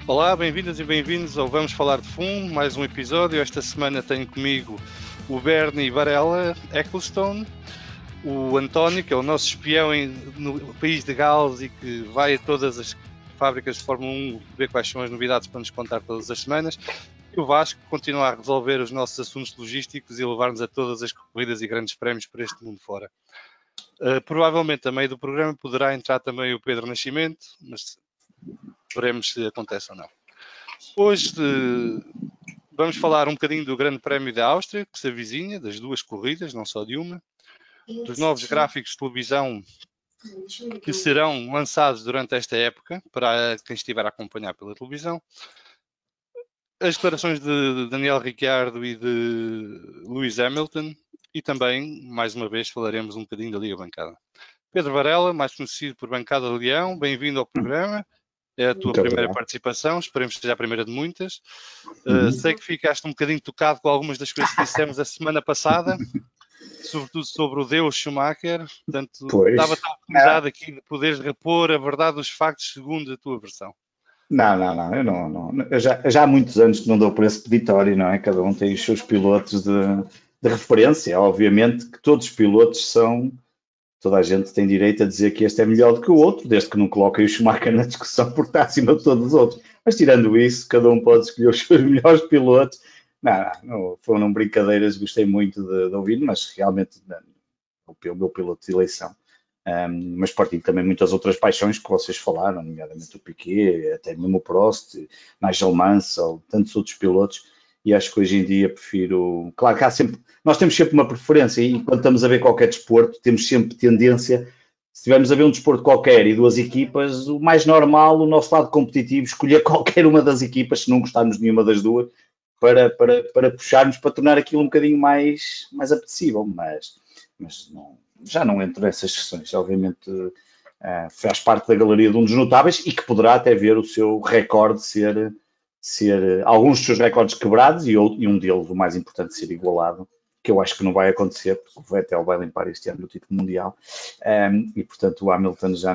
Olá, bem-vindas e bem-vindos ao Vamos Falar de Fumo, mais um episódio. Esta semana tenho comigo o Bernie Varela Ecclestone, o António, que é o nosso espião no país de Gales e que vai a todas as fábricas de Fórmula 1 ver quais são as novidades para nos contar todas as semanas, e o Vasco, que continua a resolver os nossos assuntos logísticos e levar-nos a todas as corridas e grandes prémios por este mundo fora. Provavelmente a meio do programa poderá entrar também o Pedro Nascimento, mas veremos se acontece ou não. Hoje vamos falar um bocadinho do Grande Prémio da Áustria, que se avizinha, das duas corridas, não só de uma, dos novos gráficos de televisão que serão lançados durante esta época, para quem estiver a acompanhar pela televisão, as declarações de Daniel Ricciardo e de Lewis Hamilton, e também, mais uma vez, falaremos um bocadinho da Liga Bancada. Pedro Varela, mais conhecido por Bancada de Leão, bem-vindo ao programa. É a tua primeira participação, esperemos que seja a primeira de muitas. Sei que ficaste um bocadinho tocado com algumas das coisas que dissemos a semana passada, sobretudo sobre o Deus Schumacher, portanto, dava-te a oportunidade aqui de poderes repor a verdade dos factos segundo a tua versão. Não, eu não. Já há muitos anos que não dou por esse peditório, não é? Cada um tem os seus pilotos de referência. Obviamente que todos os pilotos são. Toda a gente tem direito a dizer que este é melhor do que o outro, desde que não coloquem o Schumacher na discussão porque está acima de todos os outros. Mas tirando isso, cada um pode escolher os seus melhores pilotos. Não foram brincadeiras, gostei muito de ouvir, mas realmente o meu piloto de eleição. Mas partilho também muitas outras paixões que vocês falaram, nomeadamente o Piquet, até mesmo o Prost, Nigel Mansell, tantos outros pilotos, e acho que hoje em dia prefiro... Claro que nós temos sempre uma preferência, e quando estamos a ver qualquer desporto, temos sempre tendência, se estivermos a ver um desporto qualquer e duas equipas, o mais normal, o nosso lado competitivo, escolher qualquer uma das equipas, se não gostarmos de nenhuma das duas, para puxarmos, para tornar aquilo um bocadinho mais apetecível, mas não, já não entro nessas sessões. Obviamente faz parte da galeria de um dos notáveis e que poderá até ver o seu recorde ser alguns dos seus recordes quebrados e um deles, o mais importante, ser igualado, que eu acho que não vai acontecer, porque o Vettel vai limpar este ano o título mundial e, portanto, o Hamilton já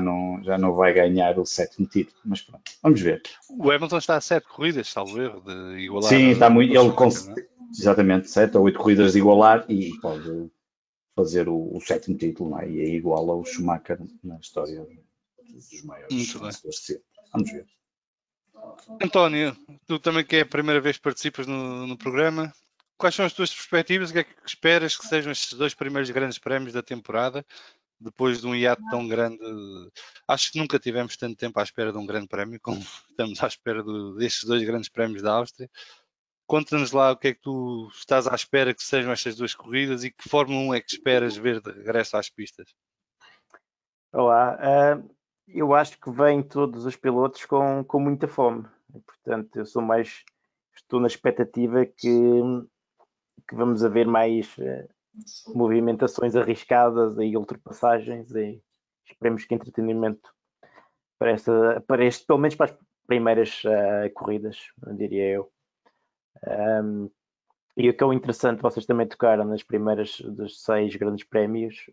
não vai ganhar o 7º título. Mas pronto, vamos ver. O Hamilton está a 7 corridas, salvo erro, de igualar. Sim, está muito. Exatamente, 7 ou 8 corridas de igualar e pode fazer o 7º título, não é? E é igual ao Schumacher na história dos maiores vencedores de sempre. Vamos ver. António, tu também que é a primeira vez que participas no programa, quais são as tuas perspectivas? O que é que esperas que sejam estes dois primeiros grandes prémios da temporada, depois de um hiato tão grande? Acho que nunca tivemos tanto tempo à espera de um grande prémio como estamos à espera destes dois grandes prémios da Áustria. Conta-nos lá o que é que tu estás à espera que sejam estas duas corridas e que Fórmula 1 é que esperas ver de regresso às pistas? Olá, eu acho que vêm todos os pilotos com muita fome. Portanto, estou na expectativa que vamos haver mais movimentações arriscadas e ultrapassagens e esperemos que entretenimento para este, pelo menos para as primeiras corridas, diria eu. E o que é o interessante, vocês também tocaram nas primeiras dos 6 grandes prémios.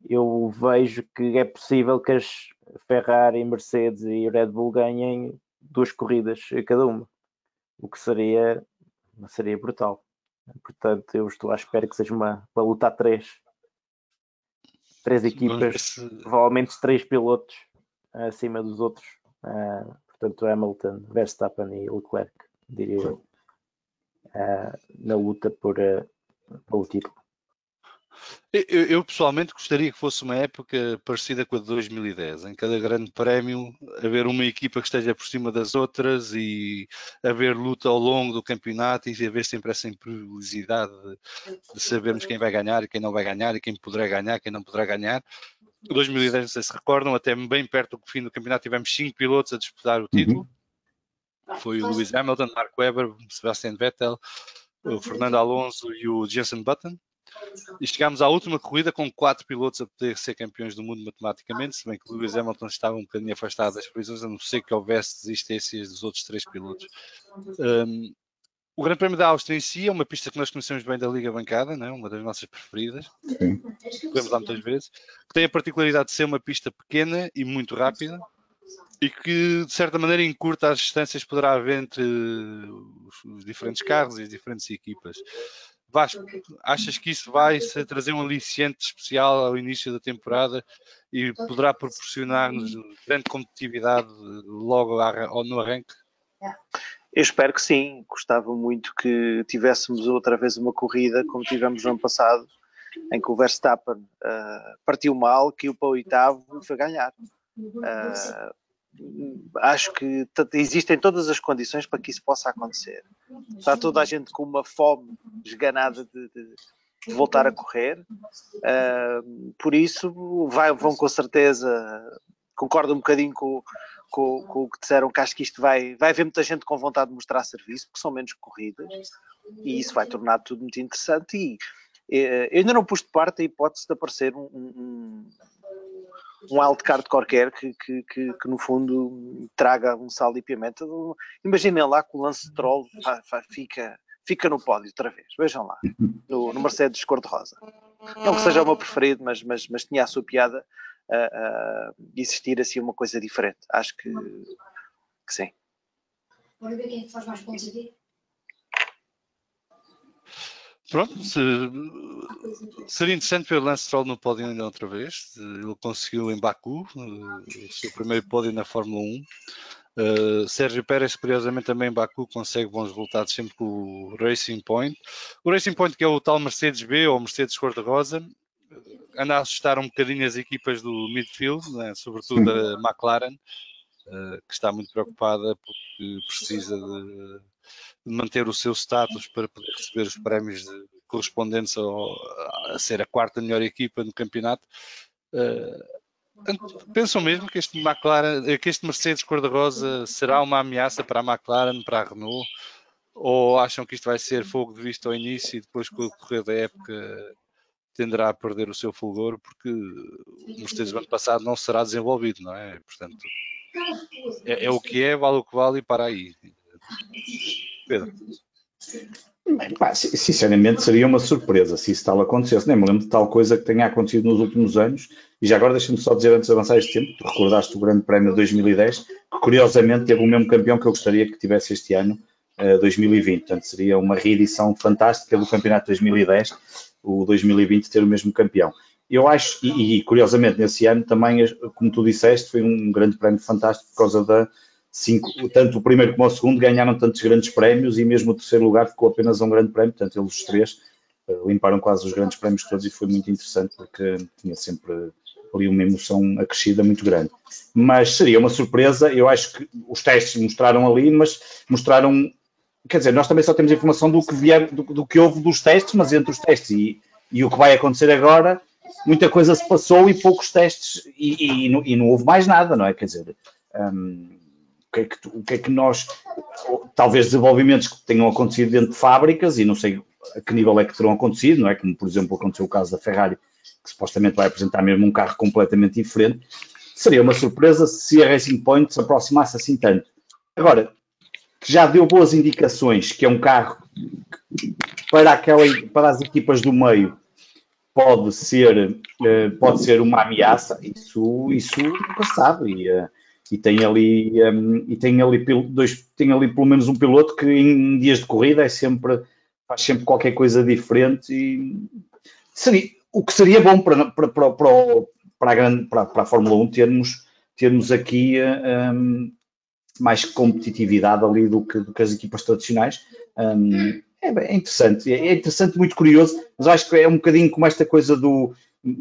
Eu vejo que é possível que as Ferrari, Mercedes e Red Bull ganhem 2 corridas a cada uma, o que seria brutal. Portanto, eu estou à espera que seja uma luta a 3 equipas, provavelmente 3 pilotos acima dos outros. Portanto, Hamilton, Verstappen e Leclerc, diria eu, na luta pelo título. Eu pessoalmente gostaria que fosse uma época parecida com a de 2010, em cada grande prémio haver uma equipa que esteja por cima das outras e haver luta ao longo do campeonato e haver sempre essa imprevisibilidade de sabermos quem vai ganhar e quem não vai ganhar e quem poderá ganhar, quem não poderá ganhar. Em 2010, não sei se recordam, até bem perto do fim do campeonato tivemos 5 pilotos a disputar o título. Foi o Lewis Hamilton, Mark Webber, Sebastian Vettel, o Fernando Alonso e o Jenson Button. E chegámos à última corrida com 4 pilotos a poder ser campeões do mundo matematicamente, se bem que Lewis Hamilton estava um bocadinho afastado das prisões, a não ser que houvesse desistências dos outros 3 pilotos. O Grande Prémio da Áustria em si é uma pista que nós conhecemos bem da Liga Bancada, não é? Uma das nossas preferidas, corremos lá muitas vezes, que tem a particularidade de ser uma pista pequena e muito rápida, e que de certa maneira encurta as distâncias que poderá haver entre os diferentes carros e as diferentes equipas. Vasco, achas que isso vai trazer um aliciente especial ao início da temporada e poderá proporcionar-nos grande competitividade logo no arranque? Eu espero que sim. Gostava muito que tivéssemos outra vez uma corrida como tivemos no ano passado, em que o Verstappen partiu mal, caiu para o oitavo e foi ganhar. Acho que existem todas as condições para que isso possa acontecer. Está toda a gente com uma fome esganada de voltar a correr. Por isso vão com certeza, concordo um bocadinho com o que disseram, que acho que isto vai haver muita gente com vontade de mostrar serviço, porque são menos corridas, e isso vai tornar tudo muito interessante. E eu ainda não pus de parte a hipótese de aparecer um wildcard qualquer que no fundo traga um sal e pimenta. Imaginem lá que o Lance Stroll fica no pódio outra vez, vejam lá, no Mercedes cor-de-rosa. Não que seja o meu preferido, mas tinha a sua piada existir assim uma coisa diferente. Acho que sim. Bora ver quem é que faz mais pontos aqui. Pronto, seria interessante ver o Lance Stroll no pódio ainda outra vez. Ele conseguiu em Baku o seu primeiro pódio na Fórmula 1. Sérgio Pérez, curiosamente, também em Baku consegue bons resultados sempre com o Racing Point. O Racing Point, que é o tal Mercedes B ou Mercedes cor-de-rosa, anda a assustar um bocadinho as equipas do midfield, né? Sobretudo a McLaren, que está muito preocupada porque precisa de manter o seu status para poder receber os prémios correspondentes a ser a quarta melhor equipa no campeonato. Pensam mesmo que este Mercedes cor-de-rosa será uma ameaça para a McLaren, para a Renault, ou acham que isto vai ser fogo de vista ao início e depois com o decorrer da época tenderá a perder o seu fulgor, porque o Mercedes do ano passado não será desenvolvido, não é? Portanto, é o que é, vale o que vale e para aí. Pedro. Bem, pá, sinceramente seria uma surpresa se isso tal acontecesse. Nem me lembro de tal coisa que tenha acontecido nos últimos anos. E já agora deixa-me só dizer, antes de avançar este tempo, tu recordaste o Grande Prémio de 2010, que curiosamente teve o mesmo campeão que eu gostaria que tivesse este ano, 2020. Portanto, seria uma reedição fantástica do campeonato de 2010, o 2020 ter o mesmo campeão. Eu acho, e curiosamente nesse ano também, como tu disseste, foi um grande prémio fantástico por causa da tanto o primeiro como o segundo ganharam tantos grandes prémios e mesmo o terceiro lugar ficou apenas a um grande prémio, portanto eles os três limparam quase os grandes prémios todos e foi muito interessante porque tinha sempre ali uma emoção acrescida muito grande. Mas seria uma surpresa, eu acho que os testes mostraram ali, mas mostraram, quer dizer, nós também só temos informação do que vier, do que houve dos testes, mas entre os testes e o que vai acontecer agora, muita coisa se passou e poucos testes e não houve mais nada, não é? Quer dizer, o que é que nós, talvez desenvolvimentos que tenham acontecido dentro de fábricas, e não sei a que nível é que terão acontecido, não é? Como, por exemplo, aconteceu o caso da Ferrari, que supostamente vai apresentar mesmo um carro completamente diferente. Seria uma surpresa se a Racing Point se aproximasse assim tanto. Agora, que já deu boas indicações que é um carro para as equipas do meio pode ser uma ameaça, isso nunca se sabe. E tem ali pelo menos um piloto que em dias de corrida faz sempre qualquer coisa diferente e o que seria bom para a Fórmula 1 termos aqui mais competitividade ali do que as equipas tradicionais. É interessante, muito curioso, mas acho que é um bocadinho como esta coisa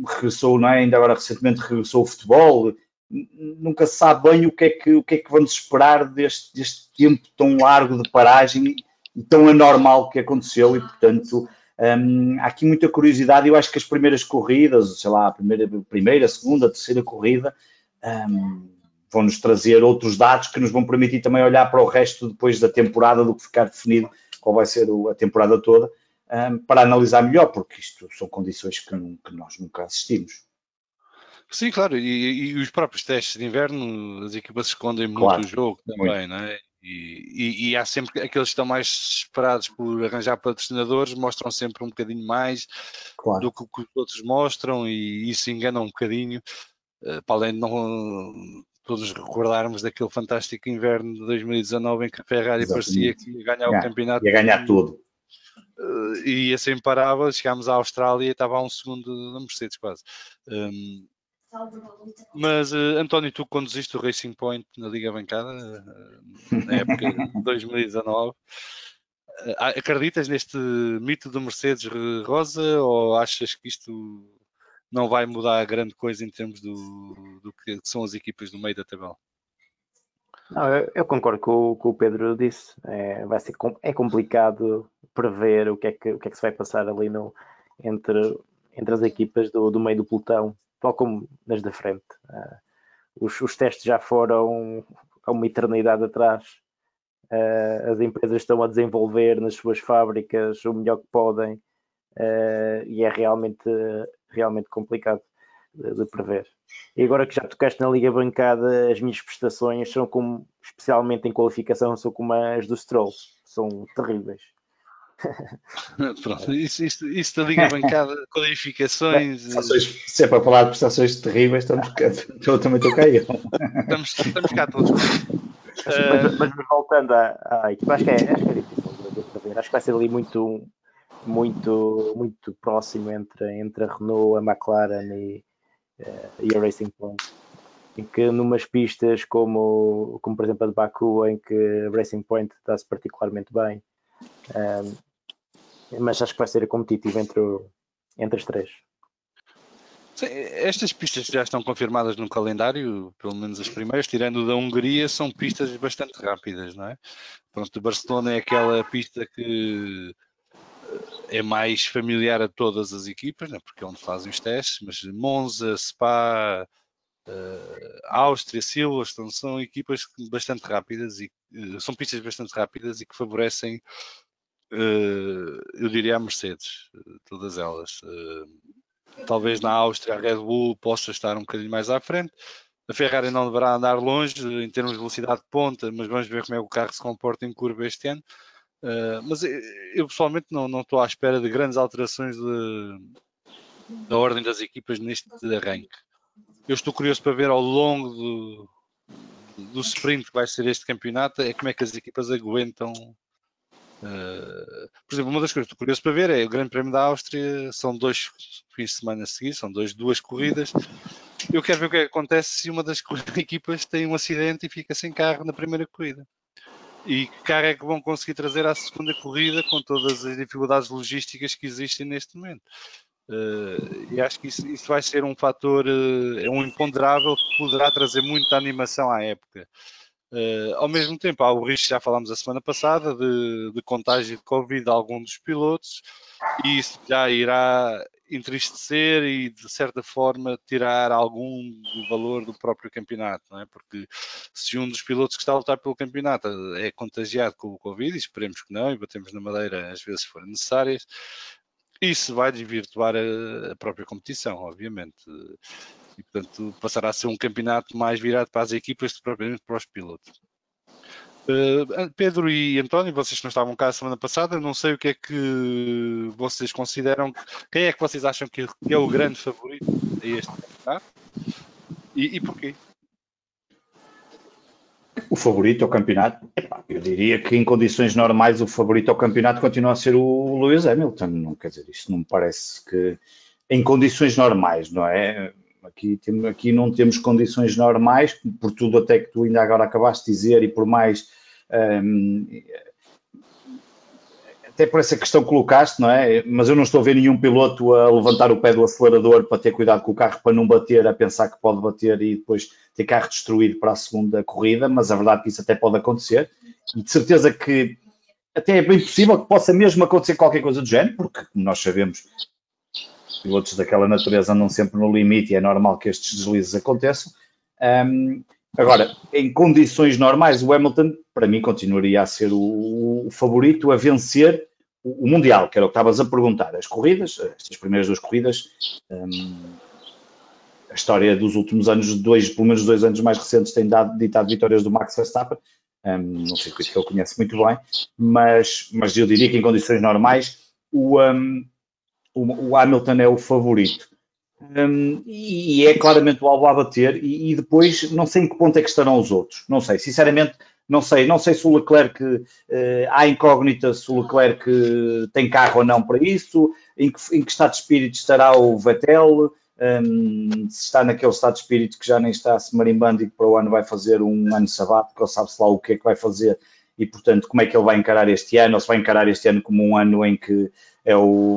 regressou, não é? Ainda agora recentemente regressou o futebol. Nunca se sabe bem o que é que vamos esperar deste tempo tão largo de paragem e tão anormal que aconteceu e, portanto, há aqui muita curiosidade. Eu acho que as primeiras corridas, sei lá, a primeira, segunda, terceira corrida, vão-nos trazer outros dados que nos vão permitir também olhar para o resto depois da temporada, do que ficar definido qual vai ser a temporada toda, para analisar melhor, porque isto são condições que nós nunca assistimos. Sim, claro, e os próprios testes de inverno, as equipas escondem muito Claro, o jogo também, não é? E há sempre aqueles que estão mais esperados por arranjar patrocinadores, mostram sempre um bocadinho mais do que os outros mostram e isso engana um bocadinho, para além de todos recordarmos daquele fantástico inverno de 2019 em que a Ferrari parecia Exatamente. que ia ganhar o campeonato. Ia ganhar tudo. E ia ser imparável. Chegámos à Austrália e estava a 1 segundo da Mercedes quase. Mas, António, tu conduziste o Racing Point na Liga Bancada na época de 2019. Acreditas neste mito do Mercedes rosa ou achas que isto não vai mudar grande coisa em termos do que são as equipas do meio da tabela? Não, eu concordo com o que o Pedro disse. É complicado prever o que é que se vai passar ali entre as equipas do meio do pelotão, tal como nas da frente. Os testes já foram há uma eternidade atrás. As empresas estão a desenvolver nas suas fábricas o melhor que podem, e é realmente complicado de prever. E agora que já tocaste na Liga Bancada, as minhas prestações são especialmente em qualificação, são como as do Stroll, são terríveis. Pronto, isso da Liga Bancada, qualificações. Se é para falar de prestações terríveis, eu também estou caído. Estamos cá todos. Mas voltando à equipa, acho que é difícil de prever. Acho que vai ser ali muito próximo entre a Renault, a McLaren e a Racing Point, em que numas pistas como por exemplo a de Baku, em que a Racing Point está-se particularmente bem, mas acho que vai ser competitivo entre as três. Sim, estas pistas já estão confirmadas no calendário, pelo menos as primeiras, tirando da Hungria, são pistas bastante rápidas, não é? Pronto, Barcelona é aquela pista que é mais familiar a todas as equipas, né? Porque é onde fazem os testes, mas Monza, Spa, Áustria, Silverstone são equipas bastante rápidas e são pistas bastante rápidas e que favorecem, eu diria, a Mercedes, todas elas. Talvez na Áustria a Red Bull possa estar um bocadinho mais à frente. A Ferrari não deverá andar longe em termos de velocidade de ponta, mas vamos ver como é que o carro se comporta em curva este ano. Mas eu pessoalmente não estou à espera de grandes alterações da ordem das equipas neste arranque. Eu estou curioso para ver ao longo do sprint que vai ser este campeonato, é como é que as equipas aguentam. Por exemplo, uma das coisas que estou curioso para ver é o Grande Prémio da Áustria, são 2 fins de semana a seguir, são duas corridas. Eu quero ver o que é que acontece se uma das equipas tem um acidente e fica sem carro na primeira corrida. E que carro é que vão conseguir trazer à segunda corrida com todas as dificuldades logísticas que existem neste momento. E acho que isso vai ser um fator, é um imponderável que poderá trazer muita animação à época. Ao mesmo tempo, há o risco, já falámos a semana passada, de contágio de Covid a algum dos pilotos, e isso já irá entristecer e, de certa forma, tirar algum do valor do próprio campeonato, não é? Porque se um dos pilotos que está a lutar pelo campeonato é contagiado com o Covid, e esperemos que não, e batemos na madeira às vezes se forem necessárias, isso vai desvirtuar a própria competição, obviamente. E, portanto, passará a ser um campeonato mais virado para as equipas do que propriamente para os pilotos. Pedro e António, vocês que não estavam cá a semana passada, não sei o que é que vocês consideram, quem é que vocês acham que é o grande favorito a este campeonato e porquê? O favorito ao campeonato, eu diria que em condições normais o favorito ao campeonato continua a ser o Lewis Hamilton. Não, quer dizer, isto não me parece que em condições normais, não é? Aqui não temos condições normais, por tudo até que tu ainda agora acabaste de dizer e por mais até por essa questão que colocaste, não é? Mas eu não estou a ver nenhum piloto a levantar o pé do acelerador para ter cuidado com o carro, para não bater, a pensar que pode bater e depois ter carro destruído para a segunda corrida, mas a verdade é que isso até pode acontecer. E de certeza que até é bem possível que possa mesmo acontecer qualquer coisa do género, porque, como nós sabemos, pilotos daquela natureza andam sempre no limite e é normal que estes deslizes aconteçam. Agora, em condições normais, o Hamilton, para mim, continuaria a ser o favorito a vencer o Mundial, que era o que estavas a perguntar. As corridas, estas primeiras 2 corridas, a história dos últimos anos, pelo menos 2 anos mais recentes, tem ditado vitórias do Max Verstappen, num circuito que ele conhece muito bem, mas eu diria que em condições normais o Hamilton é o favorito. e é claramente o alvo a bater, e depois não sei em que ponto é que estarão os outros, não sei, sinceramente, não sei se o Leclerc, há incógnita se o Leclerc tem carro ou não para isso, em que estado de espírito estará o Vettel, se está naquele estado de espírito que já nem está se marimbando e que para o ano vai fazer um ano sabático, ou sabe-se lá o que é que vai fazer, e portanto como é que ele vai encarar este ano, ou se vai encarar este ano como um ano em que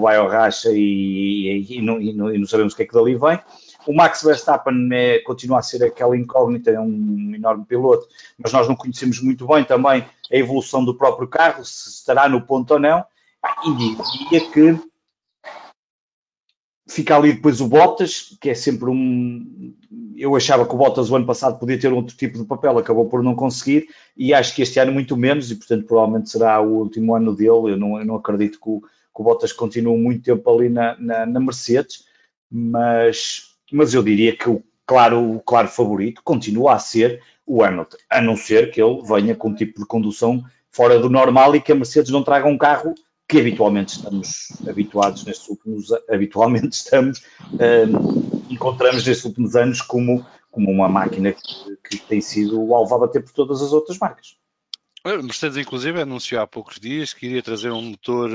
vai ao racha e não sabemos o que é que dali vem. O Max Verstappen continua a ser aquela incógnita, é um enorme piloto, mas nós não conhecemos muito bem também a evolução do próprio carro, se estará no ponto ou não, e diria que fica ali depois o Bottas, que é sempre eu achava que o Bottas o ano passado podia ter outro tipo de papel, acabou por não conseguir, e acho que este ano muito menos, e portanto provavelmente será o último ano dele. Eu não acredito que o Bottas continue muito tempo ali na Mercedes, mas eu diria que o claro favorito continua a ser o Hamilton, a não ser que ele venha com um tipo de condução fora do normal e que a Mercedes não traga um carro que habitualmente estamos habituados encontramos nestes últimos anos como uma máquina que tem sido o alvo a bater por todas as outras marcas. A Mercedes, inclusive, anunciou há poucos dias que iria trazer um motor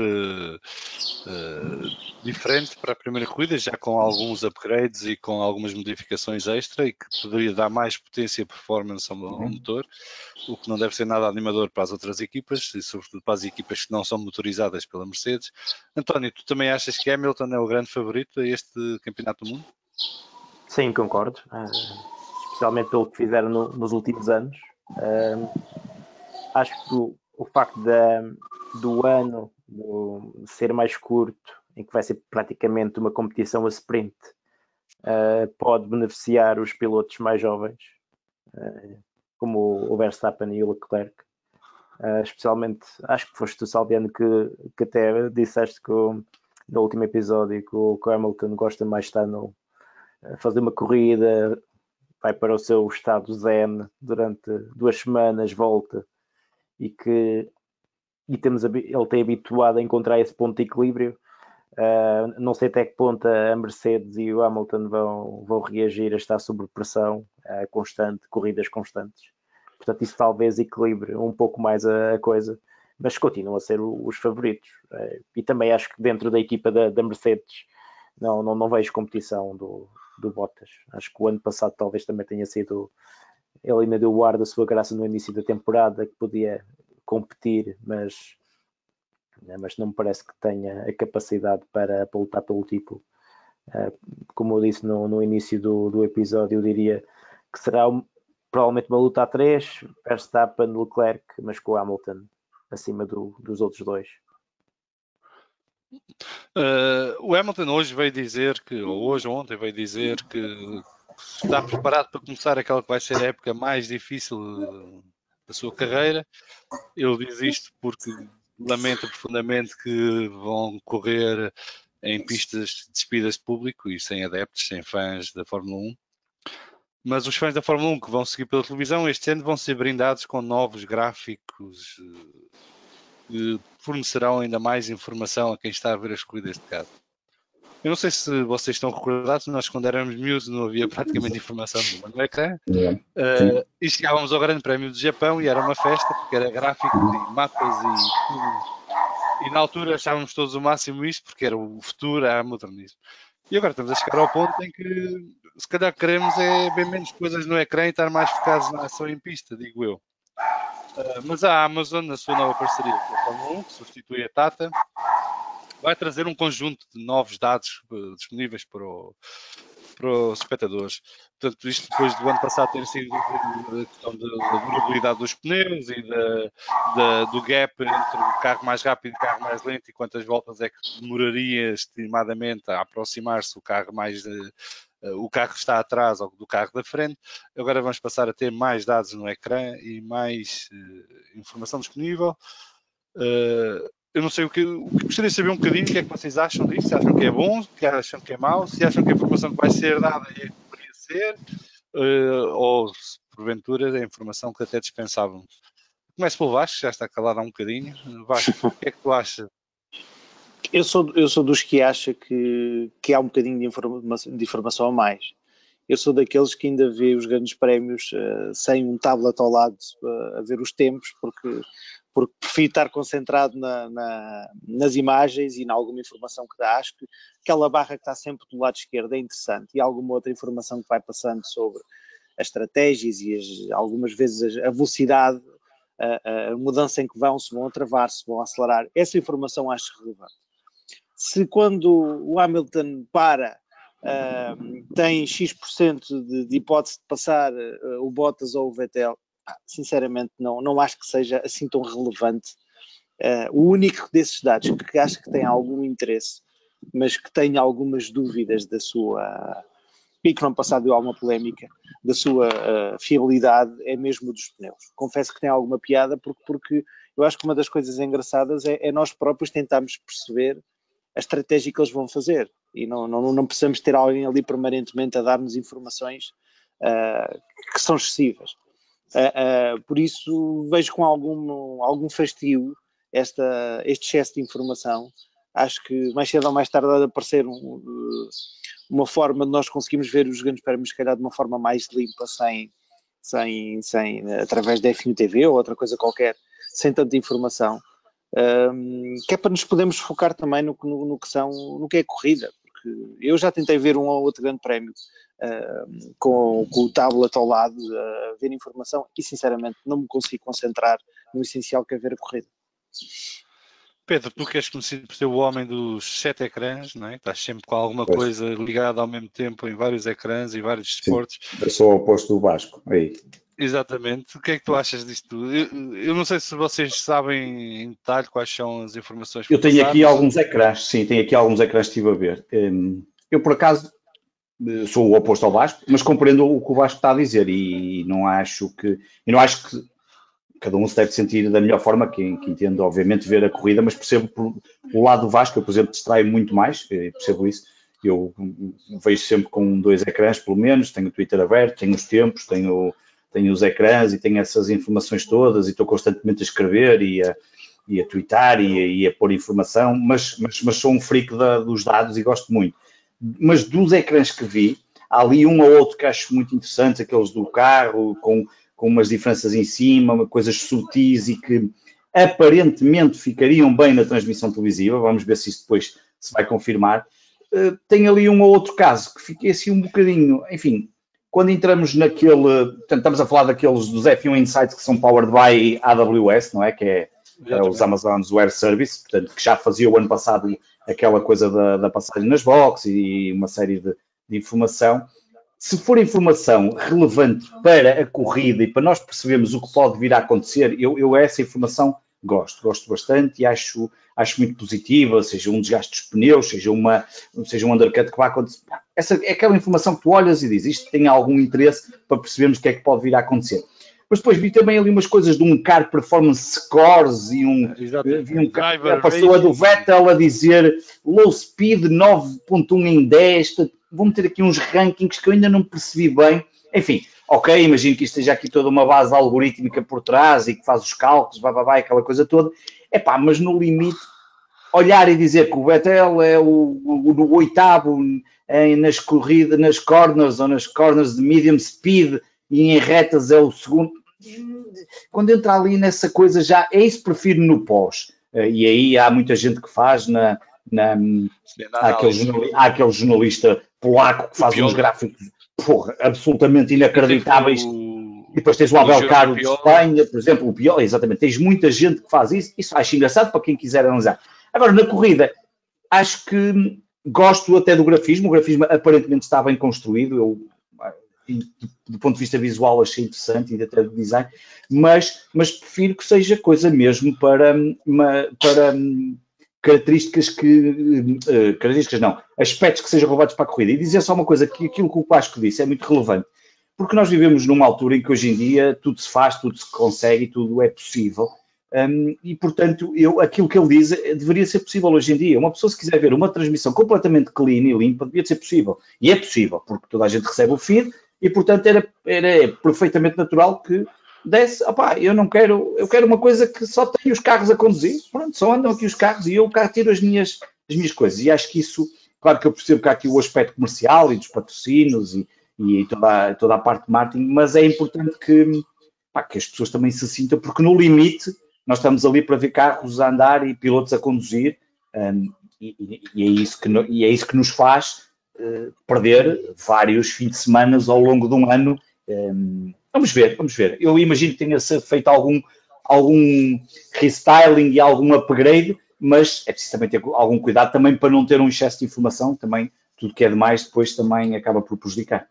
diferente para a primeira corrida, já com alguns upgrades e com algumas modificações extra, e que poderia dar mais potência e performance ao motor, o que não deve ser nada animador para as outras equipas, e sobretudo para as equipas que não são motorizadas pela Mercedes. António, tu também achas que Hamilton é o grande favorito a este Campeonato do Mundo? Sim, concordo. Especialmente pelo que fizeram nos últimos anos. Acho que o facto do ano ser mais curto, em que vai ser praticamente uma competição a sprint, pode beneficiar os pilotos mais jovens, como o Verstappen e o Leclerc. Especialmente, acho que foste tu, Salviano, que até disseste que no último episódio que o Hamilton gosta mais de estar fazer uma corrida, vai para o seu estado zen durante 2 semanas, volta, e ele tem habituado a encontrar esse ponto de equilíbrio. Não sei até que ponto a Mercedes e o Hamilton vão reagir a estar sob pressão constante, corridas constantes. Portanto, isso talvez equilibre um pouco mais a coisa, mas continuam a ser os favoritos. E também acho que dentro da equipa da Mercedes não vejo competição do Bottas. Acho que o ano passado talvez também tenha sido... Ele ainda deu o ar da sua graça no início da temporada, que podia competir, mas não me parece que tenha a capacidade para lutar pelo título. Como eu disse no início do episódio, eu diria que será provavelmente uma luta a 3, Verstappen, Leclerc, mas com o Hamilton acima dos outros dois. O Hamilton hoje veio dizer ou ontem veio dizer que está preparado para começar aquela que vai ser a época mais difícil da sua carreira. Ele diz isto porque lamenta profundamente que vão correr em pistas despidas de público e sem adeptos, sem fãs da Fórmula 1. Mas os fãs da Fórmula 1 que vão seguir pela televisão este ano vão ser brindados com novos gráficos que fornecerão ainda mais informação a quem está a ver as corridas de casa. Eu não sei se vocês estão recordados, nós quando éramos miúdos não havia praticamente informação nenhuma no ecrã. E chegávamos ao Grande Prémio do Japão e era uma festa, porque era gráficos e mapas e tudo. E na altura achávamos todos o máximo isto, porque era o futuro, era modernismo. E agora estamos a chegar ao ponto em que se calhar queremos bem menos coisas no ecrã e estar mais focados na ação em pista, digo eu. Mas a Amazon, na sua nova parceria com a Fórmula 1, que substitui a Tata, vai trazer um conjunto de novos dados disponíveis para os espectadores. Portanto, isto depois do ano passado ter sido a questão da durabilidade dos pneus e do gap entre o carro mais rápido e o carro mais lento, e quantas voltas é que demoraria estimadamente a aproximar-se o carro que está atrás ou do carro da frente. Agora vamos passar a ter mais dados no ecrã e mais informação disponível. Eu não sei o que gostaria de saber um bocadinho o que é que vocês acham disso, se acham que é bom, se acham que é mau, se acham que a informação que vai ser dada é que deveria ser, ou se porventura é a informação que até dispensávamos. Começo pelo Vasco, já está calado há um bocadinho. Vasco, o que é que tu achas? Eu sou dos que acha que há um bocadinho de informação a mais. Eu sou daqueles que ainda vê os grandes prémios sem um tablet ao lado a ver os tempos, porque prefiro estar concentrado nas imagens e em alguma informação que dá. Acho que aquela barra que está sempre do lado esquerdo é interessante, e alguma outra informação que vai passando sobre as estratégias e algumas vezes a velocidade, a mudança em que vão, se vão a travar, se vão a acelerar. Essa informação acho relevante. Se quando o Hamilton tem X% de hipótese de passar o Bottas ou o Vettel, sinceramente não acho que seja assim tão relevante. O único desses dados que acho que tem algum interesse, mas que tem algumas dúvidas da sua, e que no ano passado deu alguma polémica, da sua fiabilidade, é mesmo dos pneus. Confesso que tem alguma piada, porque eu acho que uma das coisas engraçadas é nós próprios tentarmos perceber a estratégia que eles vão fazer, e não precisamos ter alguém ali permanentemente a dar-nos informações que são excessivas. Por isso vejo com algum fastio este excesso de informação. Acho que mais cedo ou mais tarde há de aparecer uma forma de nós conseguirmos ver os grandes prémios, se calhar de uma forma mais limpa, sem através da F1 TV ou outra coisa qualquer, sem tanta informação. Que é para nos podermos focar também no que é corrida, porque eu já tentei ver um ou outro grande prémio com o tablet ao lado, ver informação, e sinceramente não me consigo concentrar no essencial que é ver a corrida. Pedro, tu que és conhecido por ser o homem dos 7 ecrãs, não é? Estás sempre com alguma coisa ligada ao mesmo tempo em vários ecrãs e vários desportos. Eu sou o oposto do Vasco. Aí. Exatamente. O que é que tu achas disto tudo? Eu não sei se vocês sabem em detalhe quais são as informações que eu tenho aqui alguns ecrãs, sim, tenho aqui alguns ecrãs que estive a ver. Eu, por acaso, sou o oposto ao Vasco, mas compreendo o que o Vasco está a dizer e não acho que cada um se deve sentir da melhor forma, que entendo, obviamente, ver a corrida, mas percebo por o lado do Vasco, eu, por exemplo, distraio muito mais, percebo isso. Eu vejo sempre com 2 ecrãs, pelo menos, tenho o Twitter aberto, tenho os tempos, tenho os ecrãs e tenho essas informações todas e estou constantemente a escrever e a twittar e a pôr informação, mas sou um freak dos dados e gosto muito. Mas dos ecrãs que vi, há ali um ou outro que acho muito interessante, aqueles do carro, com umas diferenças em cima, coisas sutis e que aparentemente ficariam bem na transmissão televisiva. Vamos ver se isso depois se vai confirmar. Tem ali um ou outro caso que fiquei assim um bocadinho, enfim, quando entramos naquele, portanto, estamos a falar daqueles dos F1 Insights que são powered by AWS, não é? Que é os Amazon's Web Service, portanto, que já fazia o ano passado aquela coisa da passagem nas boxes e uma série de informação. Se for informação relevante para a corrida e para nós percebermos o que pode vir a acontecer, eu essa informação gosto bastante e acho muito positiva, seja um desgaste dos pneus, seja um undercut que vai acontecer. Essa é aquela informação que tu olhas e dizes, isto tem algum interesse para percebermos o que é que pode vir a acontecer. Mas depois vi também ali umas coisas de um car performance scores e a pessoa do Vettel a dizer low speed 9.1 em 10, vou meter aqui uns rankings que eu ainda não percebi bem. Enfim, ok, imagino que isto esteja aqui toda uma base algorítmica por trás e que faz os cálculos, aquela coisa toda. Mas no limite, olhar e dizer que o Vettel é o 8º nas corridas, nas corners ou nas corners de medium speed e em retas é o 2º. Quando entra ali nessa coisa já, é isso que prefiro no pós. E aí há muita gente que faz há aquele jornalista polaco que faz uns gráficos absolutamente inacreditáveis. E depois tens o Abel Caro de Espanha, por exemplo, o Pior, exatamente. Tens muita gente que faz isso. Isso acho engraçado para quem quiser analisar. Agora, na corrida, acho que gosto até do grafismo. O grafismo aparentemente está bem construído. Do ponto de vista visual achei interessante e até do design, mas prefiro que seja coisa mesmo para aspectos que sejam relevantes para a corrida. E dizer só uma coisa, que aquilo que o Vasco disse é muito relevante, porque nós vivemos numa altura em que hoje em dia tudo se faz, tudo se consegue, tudo é possível, e portanto aquilo que ele diz deveria ser possível hoje em dia. Uma pessoa, se quiser ver uma transmissão completamente clean e limpa, devia ser possível, e é possível, porque toda a gente recebe o feed, e portanto era perfeitamente natural que desse, eu quero uma coisa que só tenha os carros a conduzir, pronto, só andam aqui os carros e eu cá tiro as minhas as minhas coisas. E acho que isso, claro que eu percebo que há aqui o aspecto comercial e dos patrocínios e toda a parte de marketing, mas é importante que as pessoas também se sintam, porque no limite nós estamos ali para ver carros a andar e pilotos a conduzir, e é isso que nos faz perder vários fins de semana ao longo de um ano. Vamos ver. Eu imagino que tenha feito algum restyling e algum upgrade, mas é preciso também ter algum cuidado também para não ter um excesso de informação, também tudo que é demais depois também acaba por prejudicar.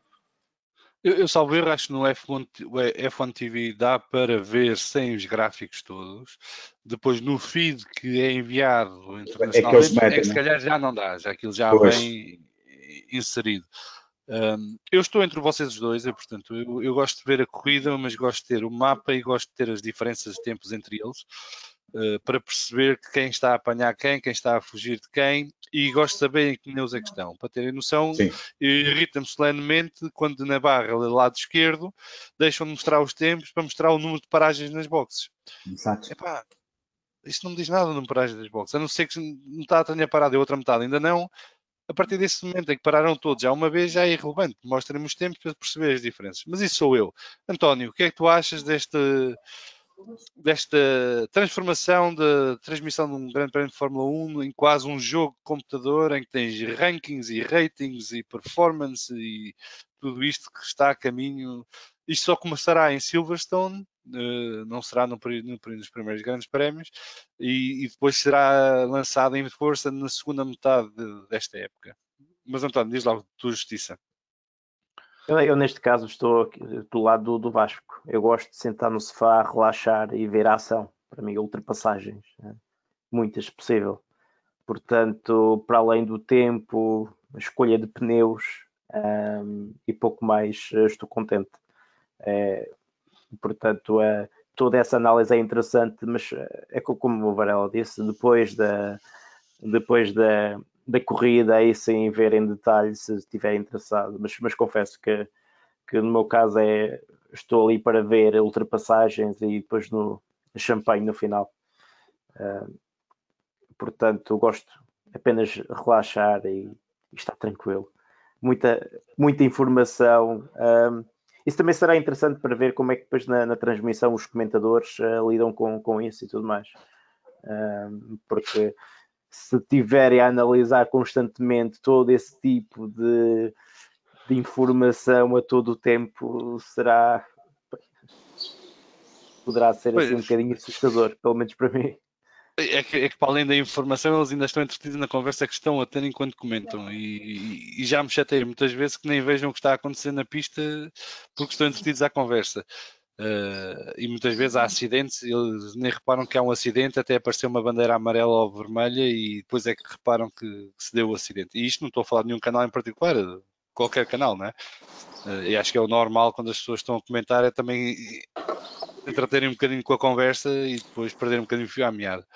Eu salvo erro, acho que no F1 TV dá para ver sem os gráficos todos. Depois no feed que é enviado internacionalmente, metem, que se calhar já não dá, já aquilo já pois. vem inserido. Eu estou entre vocês os dois, portanto, eu gosto de ver a corrida, mas gosto de ter o mapa e gosto de ter as diferenças de tempos entre eles, para perceber quem está a apanhar quem está a fugir de quem, e gosto de saber em que pneus é que estão, para terem noção. Irrita-me solenemente quando na barra do lado esquerdo deixam de mostrar os tempos para mostrar o número de paragens nas boxes. Exato. Epá, isto não me diz nada no número de paragens das boxes, a não ser que metade tenha parado e a outra metade ainda não. A partir desse momento em que pararam todos já uma vez, já é irrelevante. Mostrem-me os tempos para perceber as diferenças. Mas isso sou eu. António, o que é que tu achas desta transformação da transmissão de um grande prémio de Fórmula 1 em quase um jogo de computador em que tens rankings e ratings e performance e tudo isto que está a caminho? Isto só começará em Silverstone, não será no período dos primeiros grandes prémios, e depois será lançado em força na segunda metade desta época. Mas António, diz lá a tua justiça. Eu neste caso estou do lado do Vasco. Eu gosto de sentar no sofá, relaxar e ver a ação. Para mim, ultrapassagens, muitas possível. Portanto, para além do tempo, a escolha de pneus e pouco mais, estou contente. Portanto, toda essa análise é interessante, mas é como o Varela disse, depois da corrida, aí sem ver em detalhe se estiver interessado, mas confesso que no meu caso estou ali para ver ultrapassagens e depois no champanhe no final. Portanto, gosto apenas de relaxar e estar tranquilo. Muita informação. Isso também será interessante para ver como é que depois na transmissão os comentadores lidam com isso e tudo mais. Porque se tiverem a analisar constantemente todo esse tipo de informação a todo o tempo, poderá ser assim um bocadinho assustador, pelo menos para mim. É que para além da informação eles ainda estão entretidos na conversa que estão a ter enquanto comentam, e já me chatei muitas vezes que nem vejam o que está a acontecer na pista porque estão entretidos à conversa. E muitas vezes há acidentes, eles nem reparam que há um acidente até aparecer uma bandeira amarela ou vermelha e depois é que reparam que se deu o acidente. E isto não estou a falar de nenhum canal em particular, qualquer canal, não é? E acho que é o normal quando as pessoas estão a comentar, é também entreterem um bocadinho com a conversa e depois perderem um bocadinho o fio à meada.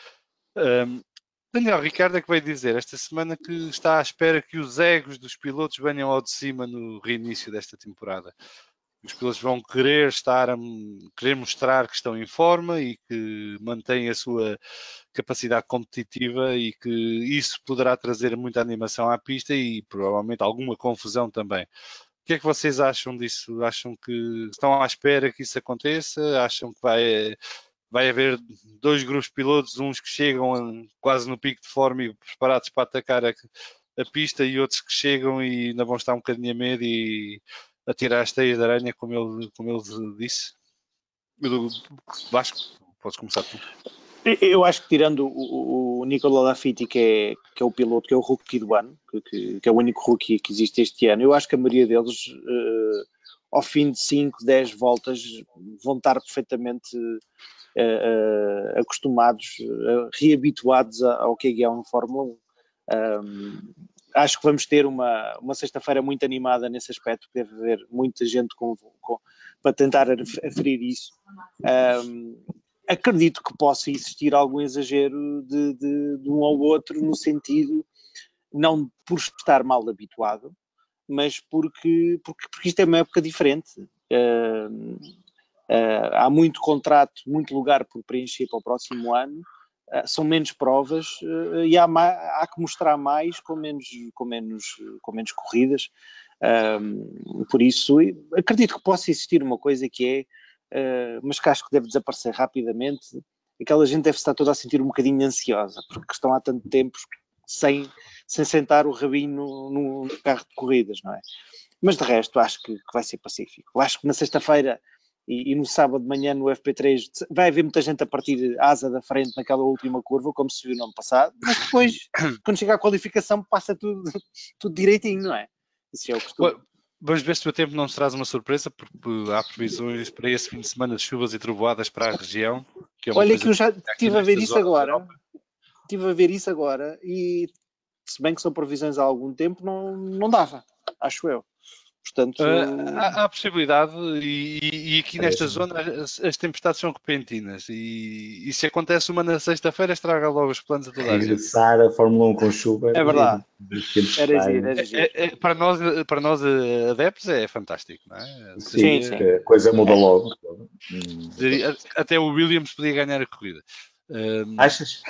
Daniel Ricciardo é que veio dizer esta semana que está à espera que os egos dos pilotos venham ao de cima no reinício desta temporada. Os pilotos vão querer mostrar que estão em forma e que mantêm a sua capacidade competitiva, e que isso poderá trazer muita animação à pista e provavelmente alguma confusão também. O que é que vocês acham disso? Acham que estão à espera que isso aconteça? Acham que vai haver dois grupos de pilotos, uns que chegam quase no pico de forma e preparados para atacar a pista, e outros que chegam e ainda vão estar um bocadinho a medo e a tirar as teias de aranha, como ele disse? Vasco, podes começar tu. Eu acho que tirando o Nicola Latifi, que é o piloto, que é o rookie do ano, que é o único rookie que existe este ano, eu acho que a maioria deles, ao fim de 5, 10 voltas, vão estar perfeitamente acostumados, reabituados ao que é uma Fórmula 1. Acho que vamos ter uma sexta-feira muito animada nesse aspecto, deve haver muita gente para tentar aferir isso. Acredito que possa existir algum exagero de um ao outro, no sentido, não por estar mal habituado, mas porque isto é uma época diferente. Há muito contrato, muito lugar por preencher para o próximo ano, são menos provas e há que mostrar mais com menos corridas. Por isso, acredito que possa existir uma coisa que mas que acho que deve desaparecer rapidamente. Aquela gente deve estar toda a sentir um bocadinho ansiosa, porque estão há tanto tempo sem sentar o rabinho no carro de corridas, não é? Mas de resto, acho que vai ser pacífico. Eu acho que na sexta-feira e no sábado de manhã no FP3 vai haver muita gente a partir asa da frente naquela última curva, como se viu no ano passado, mas depois, quando chega à qualificação, passa tudo direitinho, não é? Isso é o costume. Vamos ver se o tempo não nos traz uma surpresa, porque há previsões para esse fim de semana de chuvas e trovoadas para a região. Olha que eu já estive a ver isso agora. Estive a ver isso agora e, se bem que são previsões há algum tempo, não dava, acho eu. Portanto, há possibilidade e aqui nesta zona as tempestades são repentinas e se acontece uma na sexta-feira estraga logo os planos a toda a gente. Regressar a Fórmula 1 com chuva é verdade. Era giro. Para nós adeptos é fantástico, não é? Sim. A coisa muda logo. Até o Williams podia ganhar a corrida. Achas?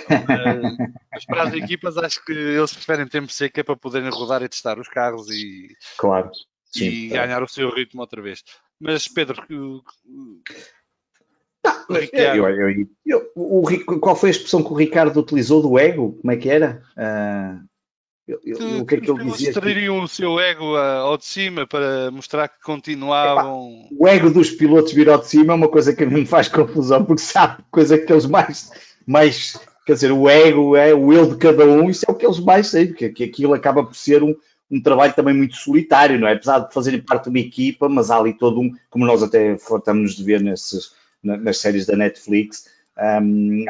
Mas para as equipas acho que eles preferem tempo seco para poderem rodar e testar os carros e claro. Sim, ganhar o seu ritmo outra vez. Mas Pedro, qual foi a expressão que o Ricardo utilizou do ego? Como é que era? O que é que ele dizia? Teriam o seu ego ao de cima para mostrar que continuavam. O ego dos pilotos vir ao de cima é uma coisa que a mim me faz confusão, porque sabe, coisa que eles mais quer dizer, o ego é o eu de cada um, isso é o que eles mais sabem, que aquilo acaba por ser um trabalho também muito solitário, não é? Apesar de fazerem parte de uma equipa, mas há ali todo como nós até fartamos de ver nas séries da Netflix, há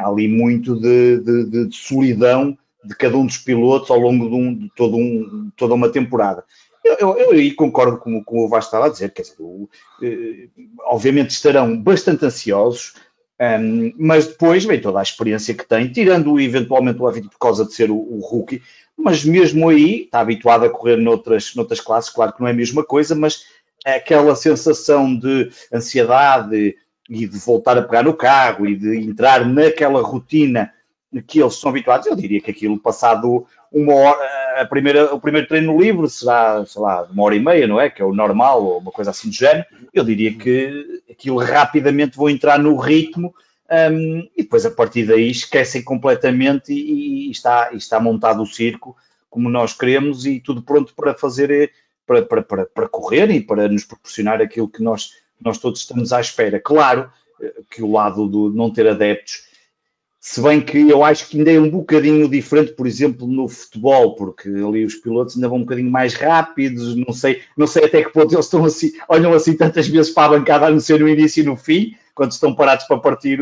ali muito de solidão de cada um dos pilotos ao longo de toda uma temporada. Eu aí concordo com o Vasco estava a dizer, quer dizer, obviamente estarão bastante ansiosos, mas depois vem toda a experiência que tem, tirando eventualmente o Avito por causa de ser o rookie, mas mesmo aí está habituado a correr noutras classes, claro que não é a mesma coisa, mas aquela sensação de ansiedade e de voltar a pegar no carro e de entrar naquela rotina que eles são habituados, eu diria que aquilo passado uma hora, o primeiro treino livre será, sei lá, 1h30, não é? Que é o normal, ou uma coisa assim do género. Eu diria que aquilo rapidamente vão entrar no ritmo e depois a partir daí esquecem completamente e está montado o circo como nós queremos e tudo pronto para fazer, para correr e para nos proporcionar aquilo que nós todos estamos à espera. Claro que o lado do não ter adeptos, se bem que eu acho que ainda é um bocadinho diferente, por exemplo, no futebol, porque ali os pilotos ainda vão um bocadinho mais rápidos, não sei até que ponto eles estão assim, olham assim tantas vezes para a bancada, a não ser no início e no fim, quando estão parados para partir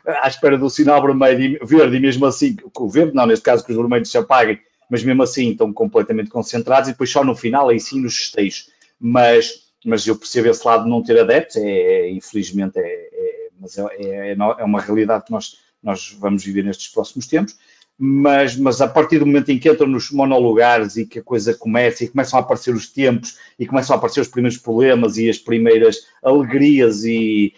à espera do sinal verde, e mesmo assim, o verde não, neste caso que os vermelhos se apaguem, mas mesmo assim estão completamente concentrados e depois só no final, aí sim nos festejos. Mas eu percebo esse lado de não ter adeptos, infelizmente mas é uma realidade que nós vamos viver nestes próximos tempos, mas a partir do momento em que entram nos monolugares e que a coisa começa e começam a aparecer os tempos e começam a aparecer os primeiros problemas e as primeiras alegrias e